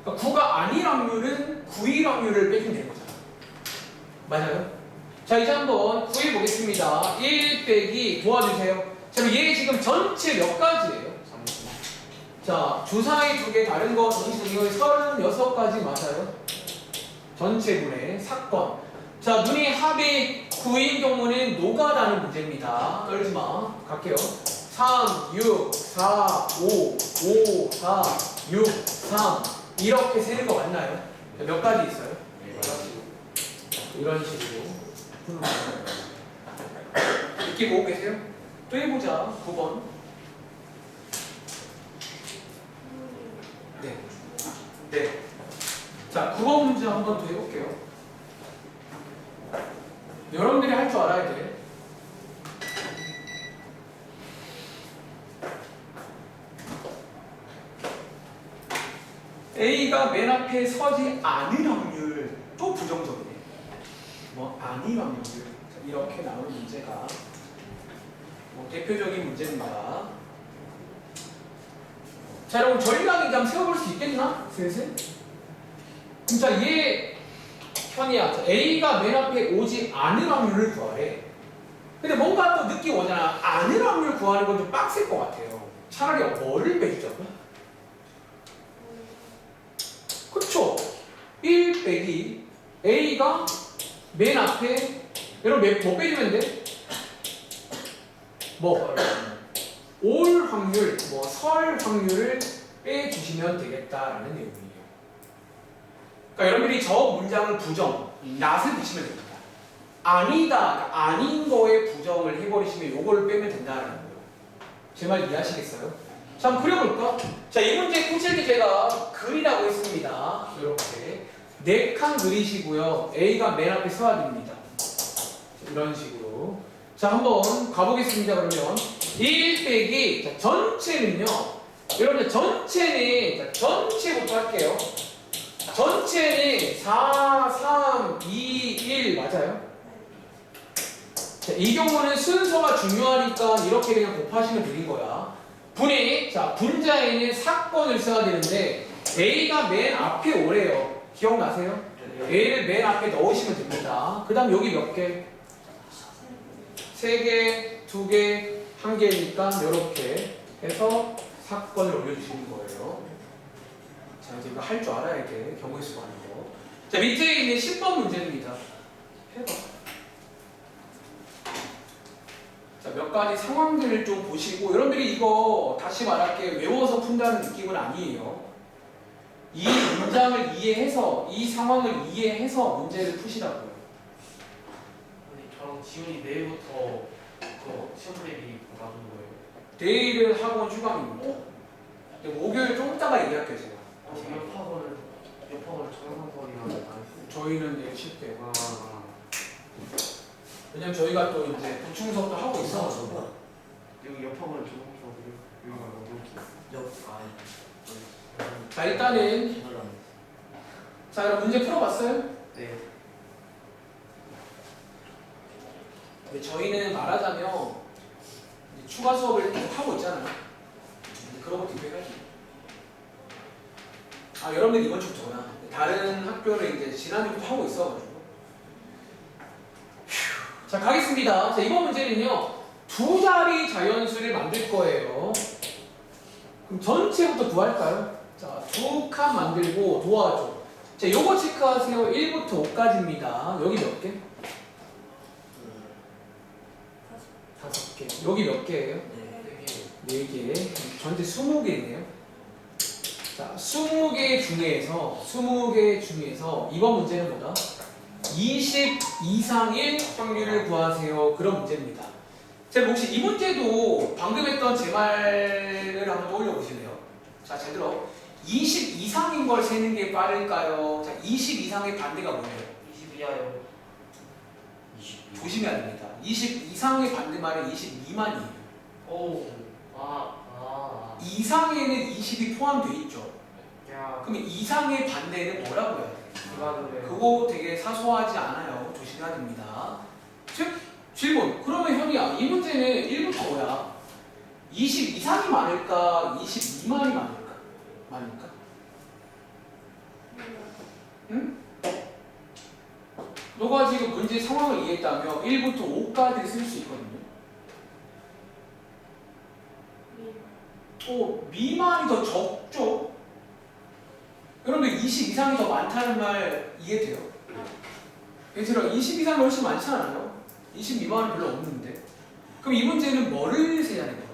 [SPEAKER 1] 그러니까 9가 아닐 확률은 9, 1 확률을 빼주면 되는 거잖아. 맞아요? 자, 이제 한번 구해 보겠습니다. 1 빼기 도와주세요. 자, 얘 지금 전체 몇 가지예요? 자, 주사위 2개 다른 거 전체 이거 36가지 맞아요? 전체분의 사건. 자, 눈이 합이 9인 경우는 노가다는 문제입니다. 떨지 마. 갈게요. 3, 6, 4, 5, 5, 4, 6, 3 이렇게 세는 거 맞나요? 몇 가지 있어요? 이런 식으로 푸는 거예요. 이렇게 보고 계세요? 또 해보자. 9번. 네. 네. 자, 9번 문제 한 번 더 해볼게요. 여러분들이 할 줄 알아야 돼. A가 맨 앞에 서지 않을 확률 또 부정적이네. 뭐 아닐 확률. 자, 이렇게 나오는 문제가 뭐 대표적인 문제입니다. 자, 여러분 저희가 이제 한번 세워볼 수 있겠나? 슬슬. 그럼 자, 얘 현이야. 자, A가 맨 앞에 오지 않을 확률을 구하래. 근데 뭔가 또 느낌 오잖아. 않을 확률 구하는 건 좀 빡셀 것 같아요. 차라리 뭐를 빼주자고요? 그쵸? 1 빼기 A가 맨 앞에 여러분 뭐 빼주면 돼? 뭐? 올 확률, 뭐 설 확률을 빼주시면 되겠다라는 내용이에요. 그러니까 여러분들이 저 문장을 부정, not을 붙이면 됩니다. 아니다, 아닌 거에 부정을 해버리시면 요걸 빼면 된다는 거예요. 제 말 이해하시겠어요? 자, 한번 그려볼까? 자, 이 문제 푸실 때 제가 글이라고 했습니다. 이렇게 4칸 그리시고요. A가 맨 앞에 서야 됩니다. 이런 식으로. 자, 한번 가보겠습니다. 그러면 1 빼기 자, 전체는요. 여러분들 전체는 자, 전체부터 할게요. 전체는 4, 3, 2, 1 맞아요? 자, 이 경우는 순서가 중요하니까 이렇게 그냥 곱하시면 되는 거야. 분의 자 분자에는 사건을 써야 되는데 A가 맨 앞에 오래요. 기억나세요? A를 맨 앞에 넣으시면 됩니다. 그 다음 여기 몇 개? 3개, 2개, 1개니까 이렇게 해서 사건을 올려주시는 거예요. 자, 이제 이거 할 줄 알아야 돼. 경우의 수가 하는 거. 자, 밑에 있는 10번 문제입니다. 해봐. 자, 몇 가지 상황들을 좀 보시고 여러분들이 이거 다시 말할게 외워서 푼다는 느낌은 아니에요. 이 문장을 이해해서 이 상황을 이해해서 문제를 푸시라고요.
[SPEAKER 2] 근데 저랑 지훈이 내일부터 그 시험 대비 놔둔 거예요.
[SPEAKER 1] 내일은 학원 휴강입니다. 근데 목요일 좀 이따가 얘기할게요 제가.
[SPEAKER 2] 옆학원을 정상설이랑 안 했어요.
[SPEAKER 1] 저희는 내일 쉴게요. 왜냐면 저희가 또 이제 보충수업도 하고 있어가지고.
[SPEAKER 2] 여기 옆학원을 정상설이요. 여기
[SPEAKER 1] 자, 일단은 자, 여러분 문제 풀어봤어요?
[SPEAKER 2] 네.
[SPEAKER 1] 근데 저희는 말하자면 이제 추가 수업을 계속 하고 있잖아요. 근데 그런 것도 해가지고. 아, 여러분들 이번 주부터구나. 다른 학교를 이제 지난주부터 하고 있어가지고. 휴. 자, 가겠습니다. 자, 이번 문제는요. 2자리 자연수를 만들 거예요. 그럼 전체부터 구할까요? 자, 2칸 만들고 도와줘. 자, 요거 체크하세요. 1부터 5까지입니다. 여기 몇 개? 5개. 여기 몇 개예요? 4개. 전체 20개네요. 자, 20개 중에서 이번 문제는 뭐다? 20 이상의 확률을 구하세요. 그런 문제입니다. 자, 혹시 이 문제도 방금 했던 제 말을 한번 떠올려 보실래요? 자, 잘 들어. 20 이상인 걸 세는 게 빠를까요? 자, 20 이상의 반대가 뭐예요?
[SPEAKER 2] 22하요.
[SPEAKER 1] 조심해야 됩니다. 20 이상의 반대말은 20 미만이에요.
[SPEAKER 2] 오.
[SPEAKER 1] 이상에는 20이 포함되어 있죠.
[SPEAKER 2] 야.
[SPEAKER 1] 그럼 이상의 반대는 뭐라고 해야 돼요?
[SPEAKER 2] 이거는
[SPEAKER 1] 그거 되게 사소하지 않아요. 조심해야 됩니다. 즉, 질문. 그러면 현이야, 이 문제는 1부터 5야. 20 이상이 많을까? 20 미만이 많을까? 많을까? 응? 너가 지금 문제 상황을 이해했다면 1부터 5까지 쓸 수 있거든요. 미만이 더 적죠? 여러분들 20 이상이 더 많다는 말 이해돼요? 얘들아, 20 이상이 훨씬 많지 않아요? 20 미만은 별로 없는데. 그럼 이 문제는 뭐를 세자는 거야?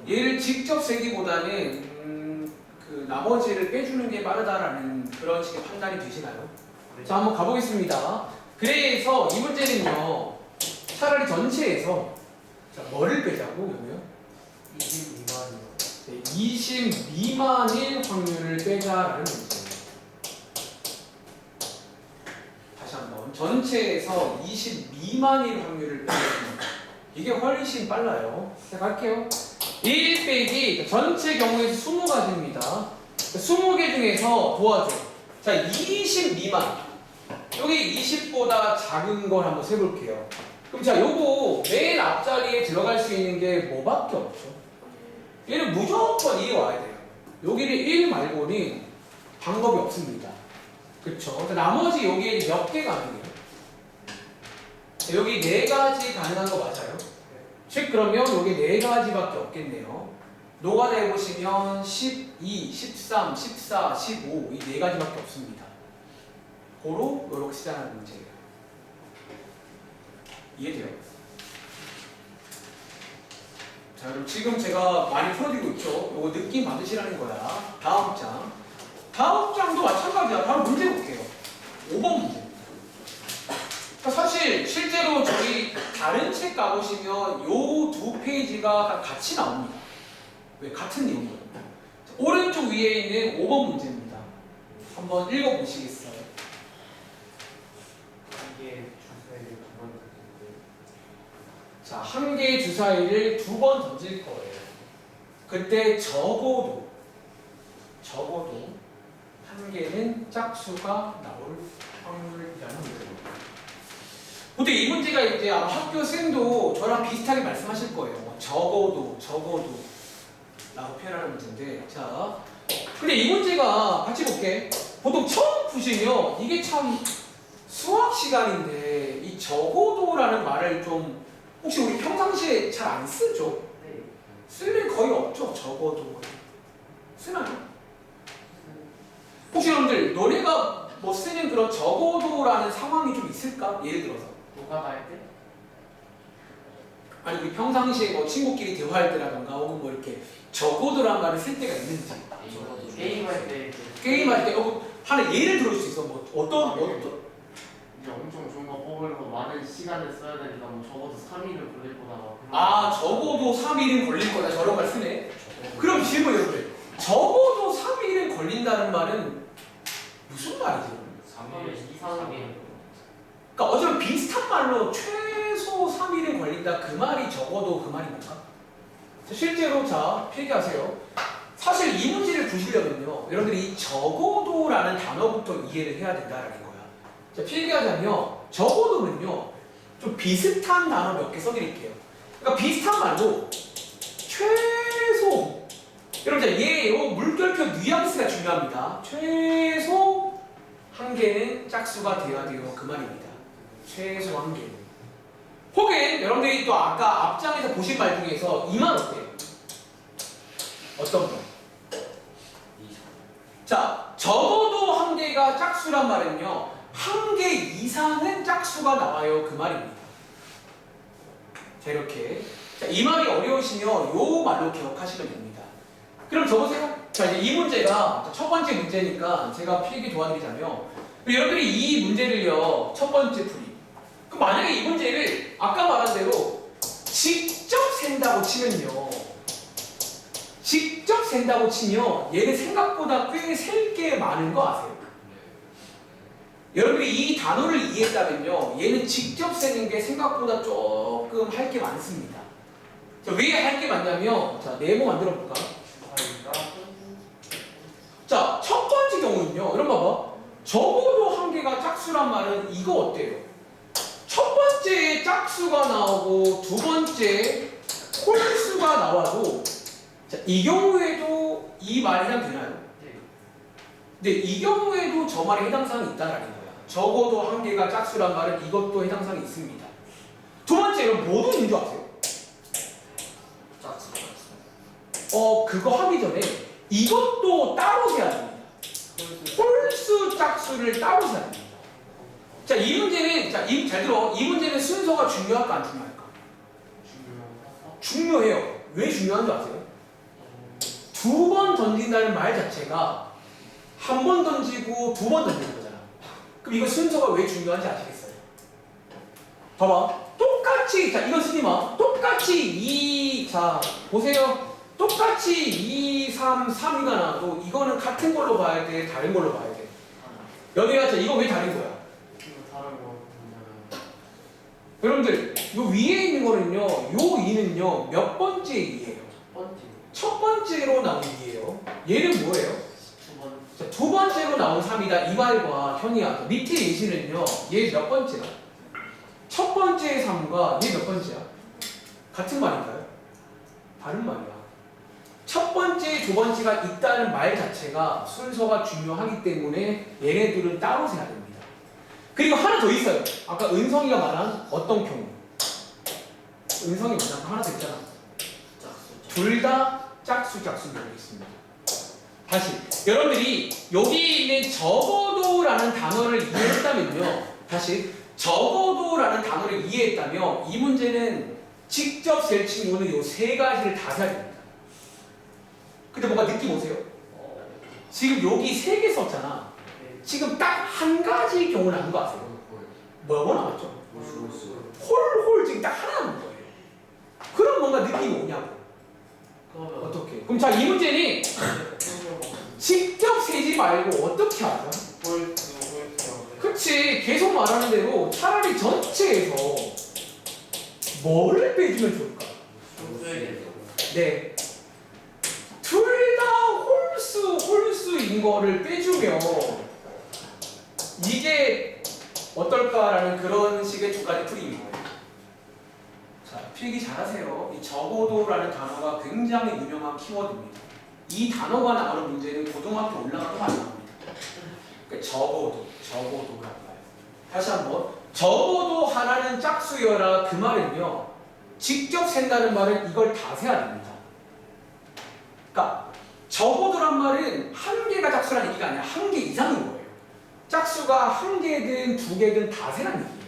[SPEAKER 1] 얘를 직접 세기보다는 그 나머지를 빼주는 게 빠르다라는 그런 식의 판단이 되시나요? 자, 한번 가보겠습니다. 그래서 이 문제는요, 차라리 전체에서 자, 뭐를 빼자고 그러면
[SPEAKER 2] 20 미만이요.
[SPEAKER 1] 20 미만일 확률을 빼자라는 문제예요. 다시 한번 전체에서 20 미만일 확률을 빼겠습니다. 이게 훨씬 빨라요. 자, 갈게요. 1 빼기 전체 경우에서 20가지입니다. 20개 중에서 도와줘. 자, 20 미만. 여기 20보다 작은 걸 한번 세볼게요. 그럼 자, 요거 맨 앞자리에 들어갈 수 있는 게 뭐밖에 없죠? 얘는 무조건 1이 와야 돼요. 여기는 1 말고는 방법이 없습니다. 그쵸? 나머지 여기에 몇 개 가능해요? 여기 4가지 가능한 거 맞아요? 즉 그러면 여기 4가지밖에 없겠네요. 노가다 해보시면 12, 13, 14, 15 이 4가지밖에 없습니다. 고로 요렇게 쓰자는 문제예요. 이해돼요? 자, 그럼 지금 제가 많이 풀어드리고 있죠? 요거 느낌 받으시라는 거야. 다음 장. 다음 장도 마찬가지야. 바로 문제 볼게요. 5번 문제. 그러니까 사실 실제로 저희 다른 책 가보시면 요 2페이지가 같이 나옵니다. 왜? 같은 내용이거든요. 오른쪽 위에 있는 5번 문제입니다. 한번 읽어보시겠어요?
[SPEAKER 2] 이게 주사위를 2번 던지는데
[SPEAKER 1] 자, 한 개의 주사위를 2번 던질 거예요. 그때 적어도 한 개는 짝수가 나올 확률이라는 문제입니다. 근데 이 문제가 이제 아마 학교 쌤도 저랑 비슷하게 말씀하실 거예요. 적어도 라고 표현하는 문제인데, 자, 근데 이 문제가 같이 볼게. 보통 처음 푸시면 이게 참 수학 시간인데 이 적어도라는 말을 좀 혹시 우리 평상시에 잘 안 쓰죠?
[SPEAKER 2] 네.
[SPEAKER 1] 쓸 일 거의 없죠. 적어도 쓰나요? 혹시 여러분들 너네가 뭐 쓰는 그런 적어도라는 상황이 좀 있을까? 예를 들어서
[SPEAKER 2] 노가다 할 때?
[SPEAKER 1] 아니 우리 평상시에 뭐 친구끼리 대화할 때라던가 혹은 뭐 이렇게 적어도라는 말을 쓸 때가 있는지
[SPEAKER 2] 게임할 때
[SPEAKER 1] 게임할 때 하나 예를 들어줄 수 있어. 뭐 어떤
[SPEAKER 2] 이제 엄청 좋은 거 뽑으려고 많은 시간을 써야 되니까 뭐 적어도 3일을 걸릴 거다.
[SPEAKER 1] 아 적어도 3일은 걸릴 거다 저런 말 쓰네. 그럼 질문 여러분들 적어도 3일은 걸린다는 말은 무슨 말이죠?
[SPEAKER 2] 3일 이상이면
[SPEAKER 1] 그러니까 어쩌면 비슷한 말로 최소 3일은 걸린다 그 말이 적어도 그 말이 뭔가? 실제로 자 필기하세요. 사실 이 문제를 보시려면요 여러분들이 이 적어도라는 단어부터 이해를 해야 된다라는 거야. 자 필기하자면 적어도는요 좀 비슷한 단어 몇 개 써드릴게요. 그러니까 비슷한 말로 최소 여러분 얘요 물결표 뉘앙스가 중요합니다. 최소 한 개는 짝수가 돼야 돼요 그 말입니다. 최소 한 개는. 혹은 여러분들이 또 아까 앞장에서 보신 말 중에서 이 말 어때요? 어떤 거? 자 적어도 한 개가 짝수란 말은요 한 개 이상은 짝수가 나와요 그 말입니다. 자 이렇게 자, 이 말이 어려우시면 요 말로 기억하시면 됩니다. 그럼 적으세요. 자 이제 이 문제가 첫 번째 문제니까 제가 필기 도와드리자면 여러분들이 이 문제를요 첫 번째 풀이 그럼 만약에 이 문제를 아까 말한 대로 직접 센다고 치면요 직접 센다고 치면 얘는 생각보다 꽤 셀 게 많은 거 아세요? 여러분들이 이 단어를 이해했다면요 얘는 직접 세는 게 생각보다 조금 할 게 많습니다. 왜 할 게 많냐면 자 네모 만들어 볼까? 자 첫 번째 경우는요 여러분 봐봐 적어도 한 개가 짝수란 말은 이거 어때요? 첫 번째 짝수가 나오고 두 번째 홀수가 나와도 자, 이 경우에도 이 말이 해당되나요? 근데 이 경우에도 저 말에 해당사항이 있다라는 거야. 적어도 한 개가 짝수란 말은 이것도 해당사항이 있습니다. 두 번째 여러분 뭐도 있는 줄 아세요? 그거 하기 전에 이것도 따로 세야 됩니다. 홀수 짝수를 따로 세야 됩니다. 자, 이 문제는 잘 들어. 이 문제는 순서가 중요할까 안 중요할까? 중요해요. 왜 중요한 줄 아세요? 두 번 던진다는 말 자체가 한 번 던지고 두 번 던지는 거잖아. 그럼 이거 순서가 왜 중요한지 아시겠어요? 봐봐. 똑같이, 자, 이거 쓰지 마. 똑같이 자, 보세요. 똑같이 2, 3, 3이가 나와도 이거는 같은 걸로 봐야 돼? 다른 걸로 봐야 돼? 여기가, 자, 이거 왜 다른 거야?
[SPEAKER 2] 이거 다른 거 보면
[SPEAKER 1] 여러분들, 요 위에 있는 거는요, 요 2는요, 몇 번째 2예요?
[SPEAKER 2] 번째
[SPEAKER 1] 첫 번째로 나온 2예요. 얘는 뭐예요?
[SPEAKER 2] 두 번.
[SPEAKER 1] 자, 두 번째로 나온 3이다. 이 말과 현이야. 밑에 예시는요, 얘 몇 번째야? 첫 번째 3과 얘 몇 번째야? 같은 말인가요? 다른 말이야. 첫 번째, 두 번째가 있다는 말 자체가 순서가 중요하기 때문에 얘네들은 따로 세야 됩니다. 그리고 하나 더 있어요. 아까 은성이가 말한 어떤 경우? 은성이 말한 거 하나 더 있잖아. 둘 다 짝수 경우 있습니다. 다시 여러분들이 여기 있는 적어도라는 단어를 이해했다면요. 다시 적어도라는 단어를 이해했다면 이 문제는 직접 셀 친구는 요 세 가지를 다 세야 됩니다. 근데 뭔가 느낌 오세요? 지금 여기 세 개 썼잖아. 지금 딱 한 가지 경우는 안 거 아세요? 뭐라고 남았죠? 홀 지금 딱 하나 남은 거예요. 그럼 뭔가 느낌이 오냐고.
[SPEAKER 2] 그러면
[SPEAKER 1] 어떻게? 그럼 자, 이 문제는 직접 세지 말고 어떻게 하자? 그치, 계속 말하는 대로 차라리 전체에서 뭐를 빼주면 좋을까? 네. 둘 다 홀수인 거를 빼주면 이게 어떨까라는 그런 식의 두 가지 풀이인 거예요. 자, 필기 잘하세요. 이 적어도라는 단어가 굉장히 유명한 키워드입니다. 이 단어가 나오는 문제는 고등학교 올라가도 많이 나옵니다. 그러니까 적어도라는 말. 다시 한번. 적어도 하나는 짝수여라. 그 말은요. 직접 센다는 말은 이걸 다 세야 됩니다. 그러니까 적어도란 말은 한 개가 짝수라는 얘기가 아니라 한 개 이상인 거예요. 짝수가 한 개든 두 개든 다 세라는 얘기예요.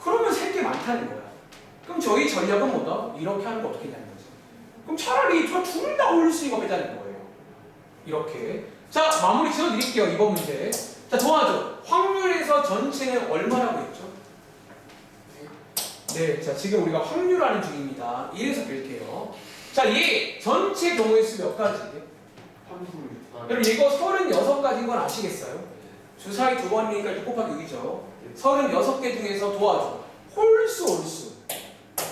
[SPEAKER 1] 그러면 셀 게 많다는 거야. 그럼 저희 전략은 뭐다? 이렇게 하는 거 어떻게 되는 거지? 그럼 차라리 저 둘 다 홀수인 거 빼자는 거예요. 이렇게. 자, 마무리 지어드릴게요. 이번 문제. 자, 더하죠. 확률에서 전체는 얼마라고 했죠? 네, 자, 지금 우리가 확률하는 중입니다. 1에서 뺄게요. 자, 얘 전체 경우의 수 몇 가지? 여러분 이거 36가지인 건 아시겠어요? 주사위 두 번이니까 6 곱하기 6이죠. 36개 중에서 도와줘. 홀수.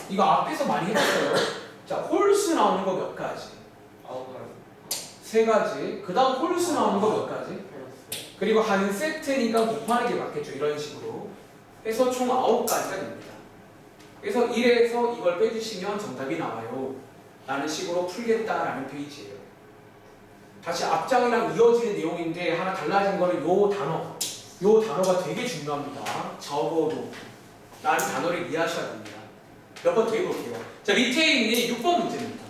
[SPEAKER 1] 이거 앞에서 많이 해봤어요. 자, 홀수 나오는 거 몇 가지? 3가지. 그 다음 홀수 나오는 거 몇 가지? 그리고 한 세트니까 곱하는 게 맞겠죠. 이런 식으로 해서 총 9가지가 됩니다. 그래서 1에서 이걸 빼주시면 정답이 나와요. 라는 식으로 풀겠다라는 페이지예요. 다시 앞장이랑 이어지는 내용인데 하나 달라진 거는 요 단어가 되게 중요합니다. 적어도 라는 단어를 이해하셔야 됩니다. 몇 번 더 해볼게요. 자, 밑에 있는 6번 문제입니다.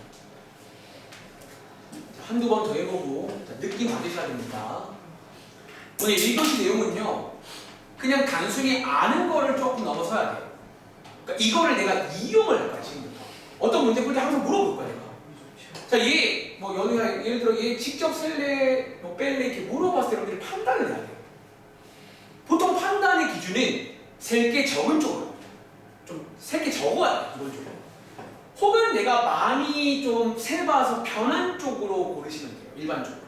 [SPEAKER 1] 한두 번 더 해보고 느낌 받으셔야 됩니다. 오늘 읽으신 내용은요, 그냥 단순히 아는 거를 조금 넘어서야 돼요. 그러니까 이거를 내가 이용을 할 거야, 지금부터. 어떤 문제 풀 때 항상 물어볼 거야, 내가. 자, 얘, 뭐, 연우야, 예를 들어, 얘 직접 셀래, 뭐, 뺄래, 이렇게 물어봤을 때 여러분들이 판단을 해야 돼요. 보통 판단의 기준은 셀 게 적은 쪽으로. 좀, 셀 게 적어야 돼, 기본적으로. 혹은 내가 많이 좀 세봐서 편한 쪽으로 고르시면 돼요, 일반적으로.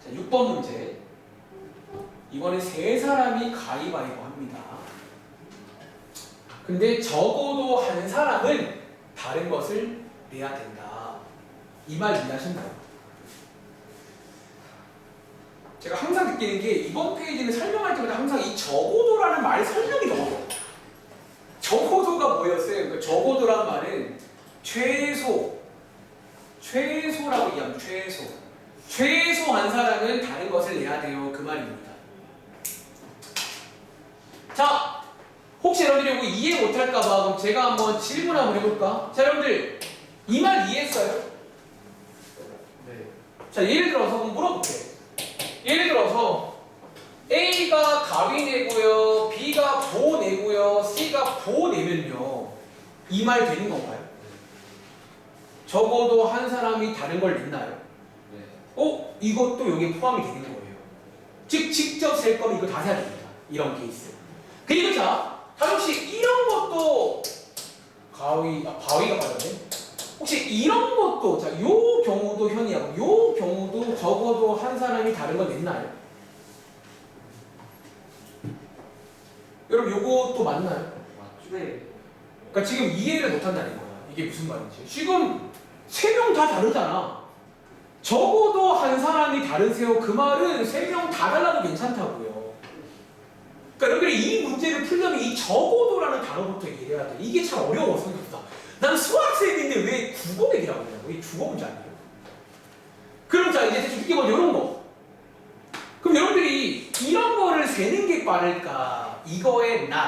[SPEAKER 1] 자, 6번 문제. 이거는 세 사람이 가위바위보 합니다. 근데 적어도 한 사람은 다른 것을 내야 된다. 이 말 이해하신가요? 제가 항상 느끼는 게 이번 페이지는 설명할 때마다 항상 이 적어도라는 말 설명이 너무 어려워요. 적어도가 뭐였어요? 그러니까 적어도란 말은 최소라고 이해하면 최소 한 사람은 다른 것을 내야 돼요. 그 말입니다. 자, 혹시 여러분들이 이거 이해 못할까봐 그럼 제가 한번 질문 한번 해볼까? 자, 여러분들 이 말 이해했어요?
[SPEAKER 2] 네.
[SPEAKER 1] 자, 예를 들어서 한번 물어볼게요. 예를 들어서 A가 가위 내고요, B가 보 내고요, C가 보 내면요, 이 말 되는 건가요? 적어도 한 사람이 다른 걸 냈나요?
[SPEAKER 4] 네.
[SPEAKER 1] 이것도 여기에 포함이 되는 거예요. 즉 직접 셀 거면 이거 다 세야 됩니다. 이런 케이스. 그리고 자, 혹시 이런 것도 바위가 빠졌네. 혹시 이런 것도 자, 요 경우도 현이하고 요 경우도 적어도 한 사람이 다른 걸 냈나요? 여러분 요것도 맞나요?
[SPEAKER 2] 네.
[SPEAKER 1] 그러니까 지금 이해를 못한다는 거야. 이게 무슨 말인지. 지금 세 명 다 다르잖아. 적어도 한 사람이 다르세요. 그 말은 세 명 다 달라도 괜찮다고요. 그러니까 여러분들이 이 문제를 풀려면 이 적어도라는 단어부터 얘기해야 돼. 이게 참 어려워 생각보다. 난 수학생인데 왜 국어 얘기라고 하냐고. 이게 국어 문제 아니에요. 그럼 자 이제 대충 느껴보자. 이런 거. 그럼 여러분들이 이런 거를 세는 게 빠를까? 이거의 not,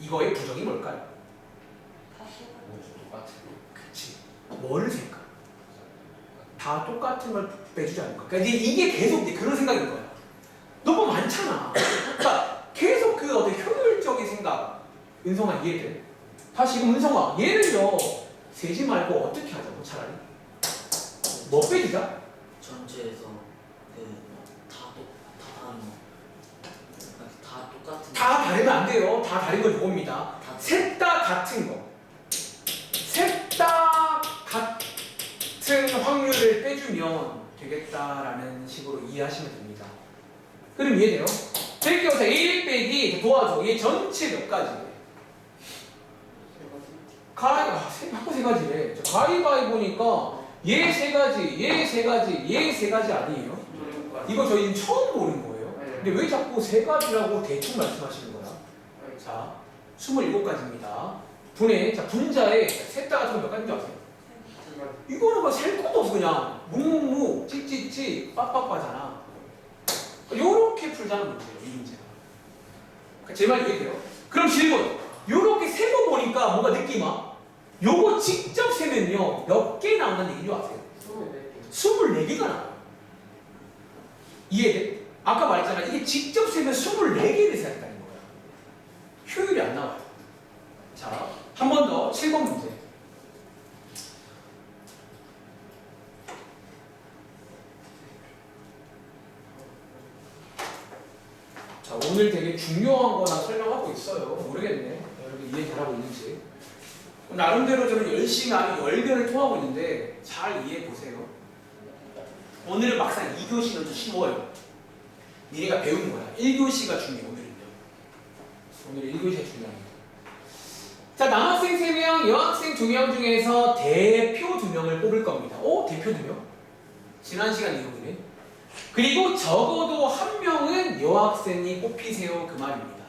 [SPEAKER 1] 이거의 부정이 뭘까요?
[SPEAKER 3] 다시
[SPEAKER 4] 모두 똑같은
[SPEAKER 1] 그치. 뭐를 셀까? 다 똑같은 걸 빼주지 않을까? 그러니까 이게 계속 이제 그런 생각인 거야. 너무 많잖아. 그러니까 계속 그 어떤 효율적인 생각. 은성아 이해돼? 다시 지금 은성아 얘를요 세지 말고 어떻게 하자고 차라리? 뭐 빼주자?
[SPEAKER 4] 전체에서 다 똑같은
[SPEAKER 1] 다 다르면 안 돼요. 다 다른 걸 요겁니다. 셋 다 같은 거. 셋 다 같은 확률을 빼주면 되겠다라는 식으로 이해하시면 됩니다. 그럼 이해돼요? 드릴게요. 자, 1 빼기 도와줘. 얘 전체 몇 가지? 자꾸 세 가지래. 가위바위보니까 얘 세 가지, 얘 세 가지, 얘 세 가지 아니에요? 이거 저희 지금 처음 보는 거예요. 근데 왜 자꾸 세 가지라고 대충 말씀하시는 거야? 자, 27가지입니다. 분해, 자, 분자에 셋 다 같은 거 몇 가지인지 아세요? 이거는 뭐 셀 것도 없어. 그냥 묵묵, 찌찌찌, 빡빡빠잖아. 요렇게 풀자는 문제예요, 이 문제가. 제 말 이해돼요? 그럼 질문. 요렇게 세고 보니까 뭔가 느낌 와? 요거 직접 세면요, 몇 개 나온다는 얘기인 줄 아세요? 24개가 나와요. 이해돼? 아까 말했잖아. 이게 직접 세면 24개를 세야 된다는 거야. 효율이 안 나와요. 자, 한 번 더 7번 문제. 자, 오늘 되게 중요한 거나 설명하고 있어요. 모르겠네. 여러분 이해 잘하고 있는지. 나름대로 저는 열심히 하는 열변을 토하고 있는데 잘 이해해 보세요. 오늘은 막상 2교시는 좀 쉬워요. 니네가 배우는 거야. 1교시가 중요해, 오늘은요. 오늘 1교시가 중요합니다. 자, 남학생 3명, 여학생 2명 중에서 대표 2명을 뽑을 겁니다. 대표 2명? 지난 시간 내용이네. 그리고 적어도 1명은 여학생이 뽑히세요. 그 말입니다.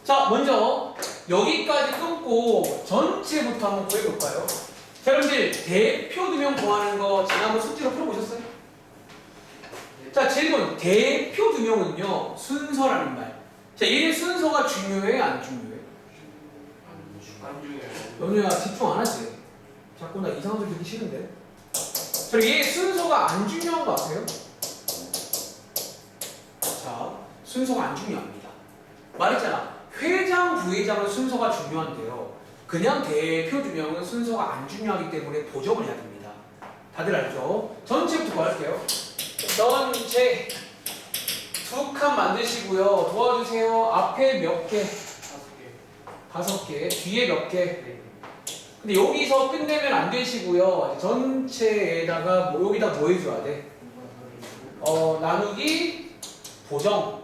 [SPEAKER 1] 자, 먼저 여기까지 끊고 전체부터 한번 구해볼까요? 자, 여러분들 대표 2명 구하는 거 지난번 숙제로 풀어보셨어요? 자, 질문. 대표 2명은요 순서라는 말. 자, 얘네 순서가 중요해 안 중요해?
[SPEAKER 2] 안 중요해요.
[SPEAKER 1] 연우야 집중 안 하지? 자꾸 나 이상한 소리 듣기 싫은데. 자, 얘 순서가 안 중요한 거 아세요? 자, 순서가 안 중요합니다. 말했잖아. 회장, 부회장은 순서가 중요한데요. 그냥 대표 2명은 순서가 안 중요하기 때문에 보정을 해야 됩니다. 다들 알죠? 전체부터 구할게요. 전체 2칸 만드시고요. 도와주세요. 앞에 몇 개? 5개. 뒤에 몇 개? 근데 여기서 끝내면 안 되시고요. 전체에다가 여기다 뭐 해줘야 돼? 나누기 보정을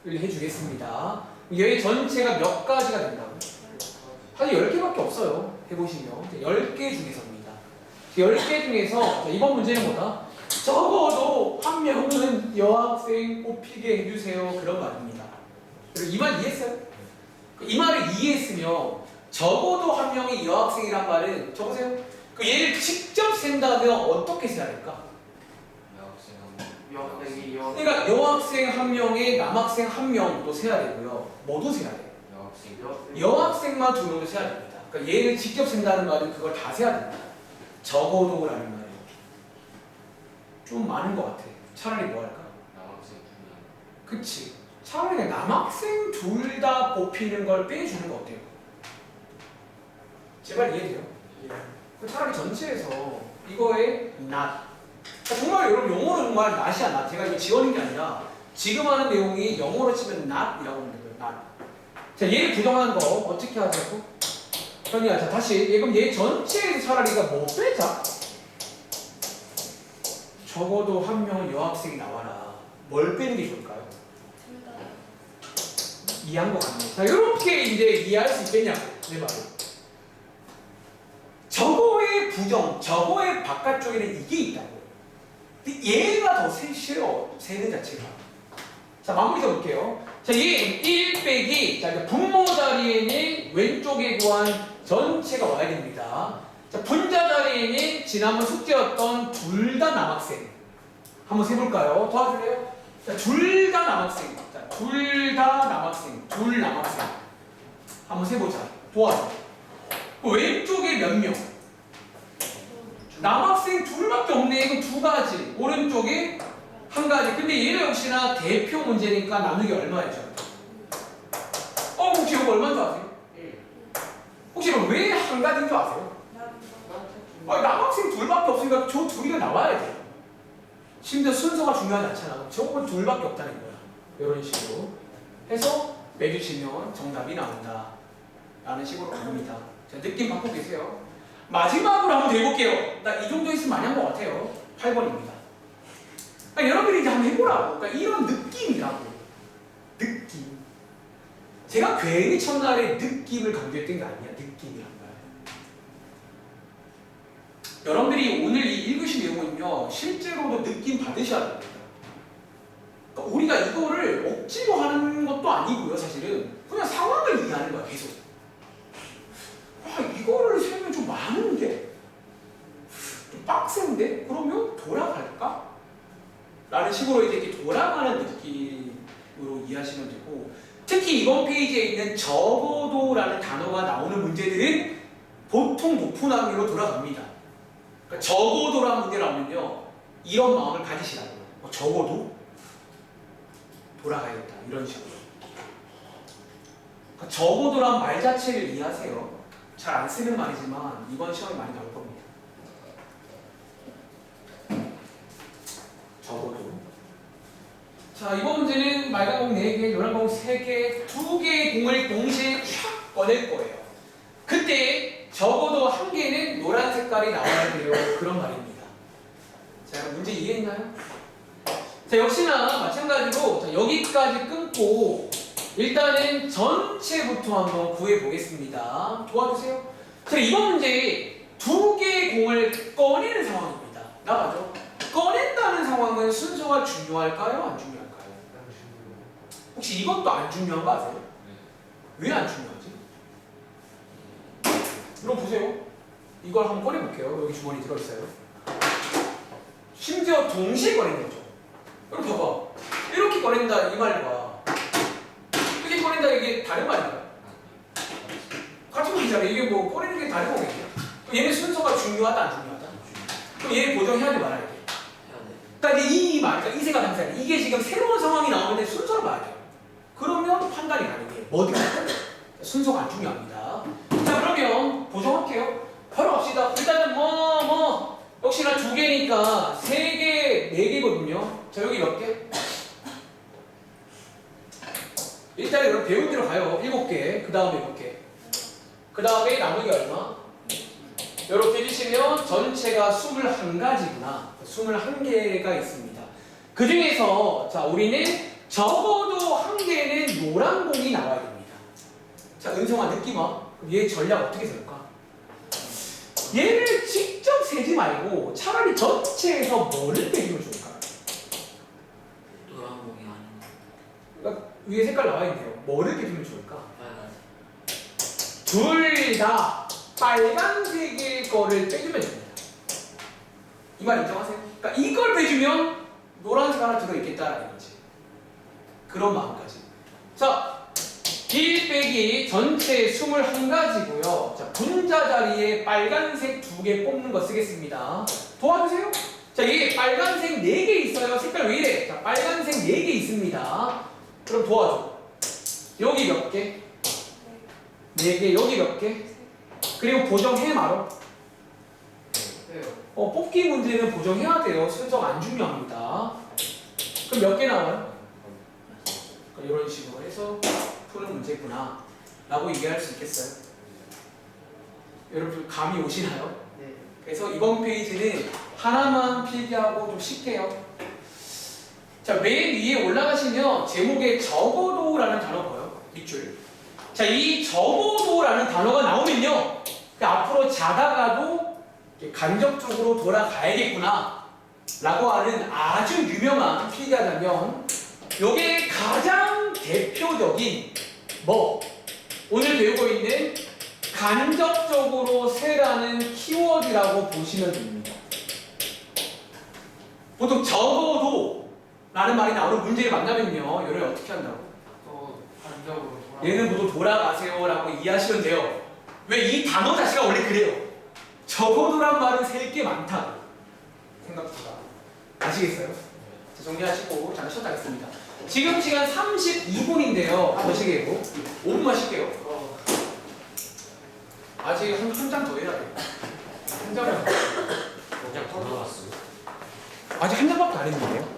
[SPEAKER 1] 해주겠습니다. 얘 전체가 몇 가지가 된다고? 한 10개밖에 없어요. 해보시면 10개 중에서입니다. 10개 중에서 이번 문제는 뭐다? 적어도 1명은 여학생 뽑히게 해주세요. 그런 말입니다. 그리고 이 말 이해했어요? 이 말을 이해했으면 적어도 1명이 여학생이란 말은 적으세요. 그 얘를 직접 센다면 어떻게 세야 될까? 그러니까 여학생 1명에 남학생 1명도 세야 되고요. 뭐도 세야 돼요? 여학생만 2명도 세야 됩니다. 그러니까 얘를 직접 센다는 말은 그걸 다 세야 됩니다. 적어도라는 말이에요. 좀 많은 것 같아. 차라리 뭐 할까? 그치. 차라리 그냥 남학생 둘 다 뽑히는 걸 빼주는 거 어때요? 제발 이해돼요? 차라리 전체에서 이거에 not. 정말 여러분 영어로 정말 not이야 not. 제가 이거 지어낸 게 아니라 지금 하는 내용이 영어로 치면 not이라고 하는 거예요. not. 자, 얘를 부정하는 거 어떻게 하자고? 현이야, 자 다시. 그럼 얘 전체에서 차라리 뭐 빼자. 적어도 한 명은 여학생이 나와라. 뭘 빼는 게 좋을까요?
[SPEAKER 3] 둘 다.
[SPEAKER 1] 이해한 것 같네요. 자, 이렇게 이제 이해할 수 있겠냐고, 내 말은. 저거의 부정, 저거의 바깥쪽에는 이게 있다고. 근데 얘가 더 세요, 세는 자체가. 자, 마무리 좀 볼게요. 자, 얘 1 빼기, 자, 분모 자리에는 왼쪽에 구한 전체가 와야 됩니다. 자, 분자 자리에는 지난번 숙제였던 둘 다 남학생. 한번 세볼까요? 도와줄래요? 자, 둘 다 남학생. 자, 둘 다 남학생. 둘 남학생. 한번 세보자. 도와줘. 왼쪽에 몇 명? 남학생 둘밖에 없네. 이거 두 가지. 오른쪽에 한 가지. 근데 얘는 역시나 대표 문제니까 나누기 얼마였죠? 혹시 이거 얼마인 줄 아세요? 혹시 왜 한 가지인 줄 아세요? 남학생 둘밖에 없으니까 저 둘이가 나와야 돼요. 심지어 순서가 중요하지 않잖아. 저거 둘밖에 없다는 거야. 이런 식으로 해서 빼주시면 정답이 나온다 라는 식으로 갑니다. 자, 느낌 갖고 계세요. 마지막으로 한번 더 해볼게요. 나 이 정도 있으면 많이 한 것 같아요. 8번입니다. 그러니까 여러분이 이제 한번 해보라고. 그러니까 이런 느낌이라고. 느낌. 제가 괜히 첫날에 느낌을 강조했던 게 아니야. 느낌이란 말. 여러분들이 오늘 이 1교시 내용은요, 실제로도 느낌 받으셔야 됩니다. 그러니까 우리가 이거를 억지로 하는 것도 아니고요, 사실은. 그냥 상황을 이해하는 거야, 계속. 이거를 세면 좀 많은데? 좀 빡센데? 그러면 돌아갈까? 라는 식으로 이제 이렇게 돌아가는 느낌으로 이해하시면 되고, 특히 이번 페이지에 있는 적어도라는 단어가 나오는 문제들은 보통 높은 확률로 돌아갑니다. 그러니까 적어도라는 문제 나오면요, 이런 마음을 가지시라고요. 적어도 돌아가야겠다, 이런 식으로. 그러니까 적어도란 말 자체를 이해하세요. 잘 안 쓰는 말이지만 이번 시험에 많이 나올 겁니다. 적어도. 자, 이번 문제는 빨간 공 4개, 노란 공 3개, 2개의 공을 동시에 촥 꺼낼 거예요. 그때 적어도 1개는 노란 색깔이 나와야 돼요. 그런 말입니다. 자, 문제 이해했나요? 자, 역시나 마찬가지로 자, 여기까지 끊고 일단은 전체부터 한번 구해보겠습니다. 도와주세요. 자, 이번 문제 2개의 공을 꺼내는 상황입니다. 나가죠? 꺼낸다는 상황은 순서가 중요할까요? 안 중요할까요? 혹시 이것도 안 중요한 거 아세요? 왜 안 중요하지? 그럼 보세요. 이걸 한번 꺼내볼게요. 여기 주머니 들어있어요. 심지어 동시에 꺼내는 거죠. 여러분 봐봐. 이렇게 꺼낸다 이 말과 이렇게 꺼낸다 이게 다른 말인가요? 같은 말이잖아요. 이게 뭐 꺼내는 게 다른 거겠죠? 얘네 순서가 중요하다 안 중요하다? 그럼 얘 보정해야 돼 말아야 돼? 그러니까 이제 이 말, 그러니까 이 생각 당사야 돼. 이게 지금 새로운 상황이 나오는데 순서를 봐야 돼요. 그러면 판단이 가능해요. 뭐든 순서가 안 중요합니다. 자, 그러면 보정할게요. 바로 갑시다. 일단은 역시나 2개니까 3개, 4개거든요. 자, 여기 몇 개? 일단 여러분 배운 대로 가요. 7개. 그 다음에 몇 개? 그 다음에 나누기 얼마? 이렇게 해주시면 전체가 21가지구나. 21개가 있습니다. 그 중에서 자, 우리는 적어도 1개는 노란 공이 나와야 됩니다. 자, 은성아 느낌아. 그럼 얘 전략 어떻게 쓸까? 얘를 직접 세지 말고 차라리 전체에서 뭐를 빼주면 좋을까?
[SPEAKER 4] 노란 공이 아닌
[SPEAKER 1] 그러니까 위에 색깔 나와 있네요. 뭐를 빼주면 좋을까?
[SPEAKER 4] 빨간색.
[SPEAKER 1] 둘 다 빨간색의 거를 빼주면 됩니다. 이 말 인정하세요? 그러니까 이걸 빼주면 노란색 하나 들어있겠다라는 거지. 그런 마음까지. 자, 1 빼기 전체 21가지고요. 자, 분자 자리에 빨간색 2개 뽑는 거 쓰겠습니다. 도와주세요. 자, 이게 빨간색 4개 있어요. 색깔 왜 이래? 자, 빨간색 4개 있습니다. 그럼 도와줘. 여기 몇 개? 4개. 여기 몇 개? 그리고 보정해 말어.
[SPEAKER 2] 해요.
[SPEAKER 1] 뽑기 문제는 보정해야 돼요. 순서가 안 중요합니다. 그럼 몇 개 나와요? 그러니까 이런 식으로 해서 푸는 문제구나 라고 이해할 수 있겠어요? 여러분 감이 오시나요?
[SPEAKER 2] 네.
[SPEAKER 1] 그래서 이번 페이지는 하나만 필기하고 좀 쉽게 해요. 자, 맨 위에 올라가시면 제목에 적어도라는 단어 보여요. 밑줄. 자, 이 적어도라는 단어가 나오면요. 앞으로 자다가도 간접적으로 돌아가야겠구나 라고 하는 아주 유명한 필기하자면 요게 가장 대표적인 오늘 배우고 있는 간접적으로 세라는 키워드라고 보시면 됩니다. 보통 적어도 라는 말이 나오는 문제를 만나면요. 얘를 어떻게 한다고?
[SPEAKER 2] 또 간접으로
[SPEAKER 1] 얘는 모두 돌아가세요 라고 이해하시면 돼요. 왜? 이 단어 자체가 원래 그래요. 적어도란 말은 셀 게 많다. 생각보다. 아시겠어요? 자, 정리하시고 잠깐 쉬었다 하겠습니다. 지금 시간 32분인데요. 거시계고 5분만 쉴게요. 아직 한 장 더 해야 돼요. 한 장을
[SPEAKER 4] 그냥 더 나왔어.
[SPEAKER 1] 아직 한 장밖에 안 했는데요.